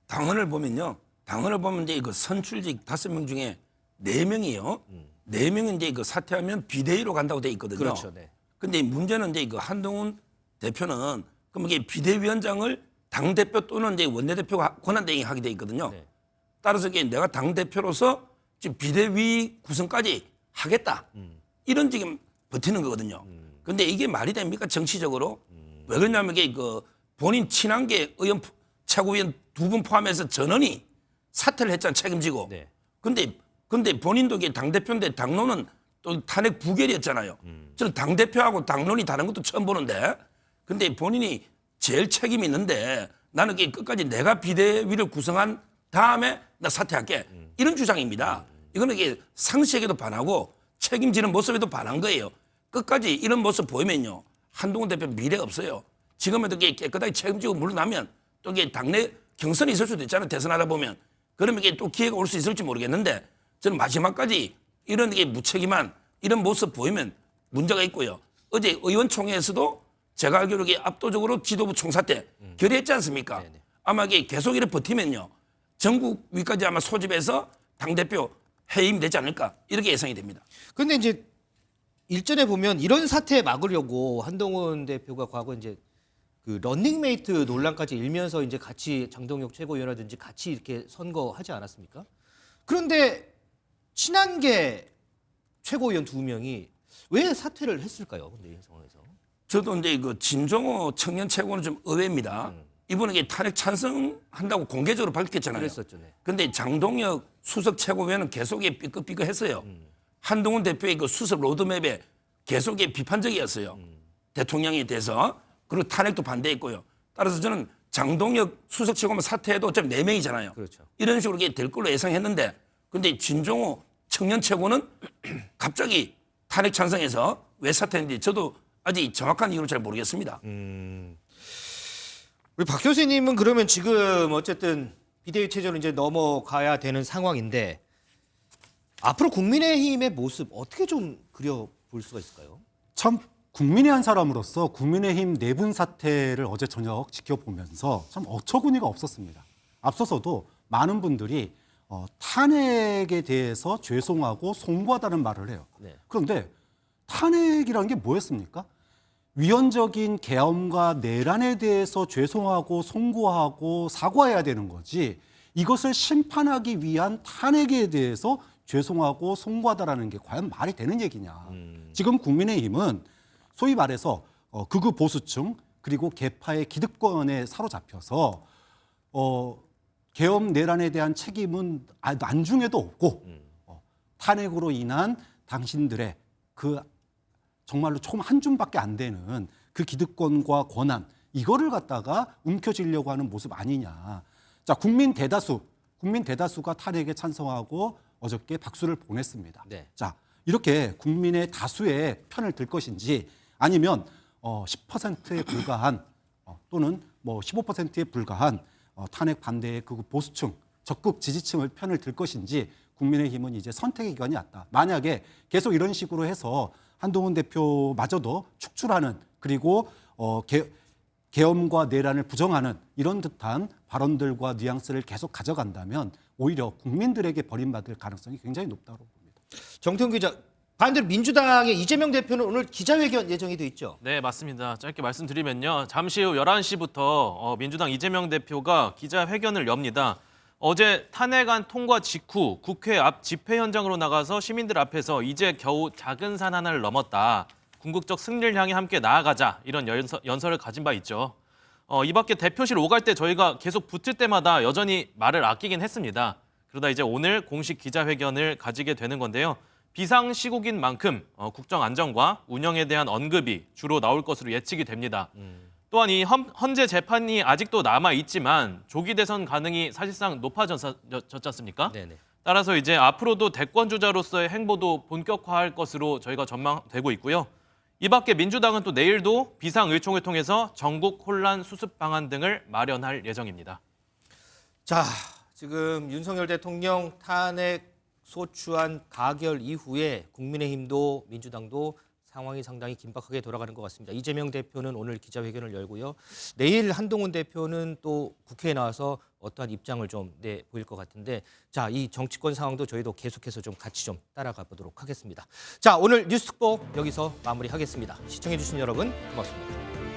당헌을 보면요. 당헌을 보면 이제 그 선출직 5명 중에 4명이요. 4명이 이제 그 사퇴하면 비대위로 간다고 돼 있거든요. 그렇죠. 네. 근데 문제는 이제 그 한동훈 대표는 그럼 이게 비대위원장을 당대표 또는 이제 원내대표가 권한대행이 하게 돼 있거든요. 네. 따라서 이게 내가 당대표로서 지금 비대위 구성까지 하겠다. 이런 지금 버티는 거거든요. 근데 이게 말이 됩니까? 정치적으로? 왜 그러냐면 이게 그 본인 친한계 의원 최고위원 2분 포함해서 전원이 사퇴를 했잖아요. 책임지고. 네. 근데 본인도 이게 당대표인데 당론은 또 탄핵 부결이었잖아요. 저는 당대표하고 당론이 다른 것도 처음 보는데 근데 본인이 제일 책임이 있는데 나는 이게 끝까지 내가 비대위를 구성한 다음에 나 사퇴할게. 이런 주장입니다. 이거는 이게 상식에도 반하고 책임지는 모습에도 반한 거예요. 끝까지 이런 모습 보이면요. 한동훈 대표 미래 없어요. 지금에도 이게 깨끗하게 책임지고 물러나면 또 이게 당내 경선이 있을 수도 있잖아요. 대선하다 보면. 그러면 이게 또 기회가 올 수 있을지 모르겠는데 저는 마지막까지 이런 게 무책임한 이런 모습 보이면 문제가 있고요. 어제 의원총회에서도 제가 알기로 이게 압도적으로 지도부 총사 때 결의했지 않습니까? 아마 이게 계속 이렇게 버티면요. 전국 위까지 아마 소집해서 당대표 해임되지 않을까 이렇게 예상이 됩니다. 근데 이제 일전에 보면 이런 사태 막으려고 한동훈 대표가 과거 이제 그 런닝메이트 논란까지 일면서 이제 같이 장동혁 최고위원이라든지 같이 이렇게 선거하지 않았습니까? 그런데 친한계 최고위원 2명이 왜 사퇴를 했을까요? 근데 이 상황에서 저도 이제 그 진종호 청년 최고는 좀 의외입니다. 이분은 이게 탄핵 찬성한다고 공개적으로 밝혔잖아요. 그랬었죠. 네. 근데 장동혁 수석 최고위원은 계속 삐끗삐끗했어요. 한동훈 대표의 그 수습 로드맵에 계속 비판적이었어요. 대통령에 대해서. 그리고 탄핵도 반대했고요. 따라서 저는 장동혁 수석 최고위원 사퇴해도 어차피 4명이잖아요. 그렇죠. 이런 식으로 이게 될 걸로 예상했는데 근데 진종호 청년 최고는 갑자기 탄핵 찬성해서 왜 사퇴했는지 저도 아직 정확한 이유를 잘 모르겠습니다. 우리 박 교수님은 그러면 지금 어쨌든 비대위 체제로 이제 넘어가야 되는 상황인데 앞으로 국민의힘의 모습 어떻게 좀 그려볼 수가 있을까요? 참 국민의 한 사람으로서 국민의힘 내분 사태를 어제 저녁 지켜보면서 참 어처구니가 없었습니다. 앞서서도 많은 분들이 탄핵에 대해서 죄송하고 송구하다는 말을 해요. 네. 그런데 탄핵이라는 게 뭐였습니까? 위헌적인 계엄과 내란에 대해서 죄송하고 송구하고 사과해야 되는 거지 이것을 심판하기 위한 탄핵에 대해서 죄송하고 송구하다라는 게 과연 말이 되는 얘기냐. 지금 국민의힘은 소위 말해서 극우 보수층 그리고 개파의 기득권에 사로잡혀서 계엄 내란에 대한 책임은 안중에도 없고 탄핵으로 인한 당신들의 그 정말로 총 한 줌밖에 안 되는 그 기득권과 권한 이거를 갖다가 움켜쥐려고 하는 모습 아니냐. 자, 국민 대다수가 탄핵에 찬성하고 어저께 박수를 보냈습니다. 네. 자, 이렇게 국민의 다수의 편을 들 것인지 아니면 10%에 불과한 또는 뭐 15%에 불과한 탄핵 반대의 그 보수층, 적극 지지층을 편을 들 것인지 국민의힘은 이제 선택의 기간이 왔다. 만약에 계속 이런 식으로 해서 한동훈 대표마저도 축출하는 그리고 계엄과 내란을 부정하는 이런 듯한 발언들과 뉘앙스를 계속 가져간다면 오히려 국민들에게 버림받을 가능성이 굉장히 높다고 봅니다. 정태훈 기자, 반대로 민주당의 이재명 대표는 오늘 기자회견 예정이 돼 있죠? 네, 맞습니다. 짧게 말씀드리면요. 잠시 후 11시부터 민주당 이재명 대표가 기자회견을 엽니다. 어제 탄핵안 통과 직후 국회 앞 집회 현장으로 나가서 시민들 앞에서 이제 겨우 작은 산 하나를 넘었다. 궁극적 승리를 향해 함께 나아가자. 이런 연설을 가진 바 있죠. 이 밖에 대표실 오갈 때 저희가 계속 붙을 때마다 여전히 말을 아끼긴 했습니다. 그러다 이제 오늘 공식 기자회견을 가지게 되는 건데요. 비상시국인 만큼 국정 안정과 운영에 대한 언급이 주로 나올 것으로 예측이 됩니다. 또한 이 헌재 재판이 아직도 남아 있지만 조기 대선 가능이 사실상 높아졌지 않습니까? 네네. 따라서 이제 앞으로도 대권 주자로서의 행보도 본격화할 것으로 저희가 전망되고 있고요. 이 밖에 민주당은 또 내일도 비상의총을 통해서 전국 혼란 수습 방안 등을 마련할 예정입니다. 자, 지금 윤석열 대통령 탄핵 소추안 가결 이후에 국민의힘도 민주당도 상황이 상당히 긴박하게 돌아가는 것 같습니다. 이재명 대표는 오늘 기자회견을 열고요. 내일 한동훈 대표는 또 국회에 나와서 어떠한 입장을 좀 내보일 것 같은데, 자, 이 정치권 상황도 저희도 계속해서 좀 같이 좀 따라가 보도록 하겠습니다. 자, 오늘 뉴스 특보 여기서 마무리하겠습니다. 시청해주신 여러분 고맙습니다.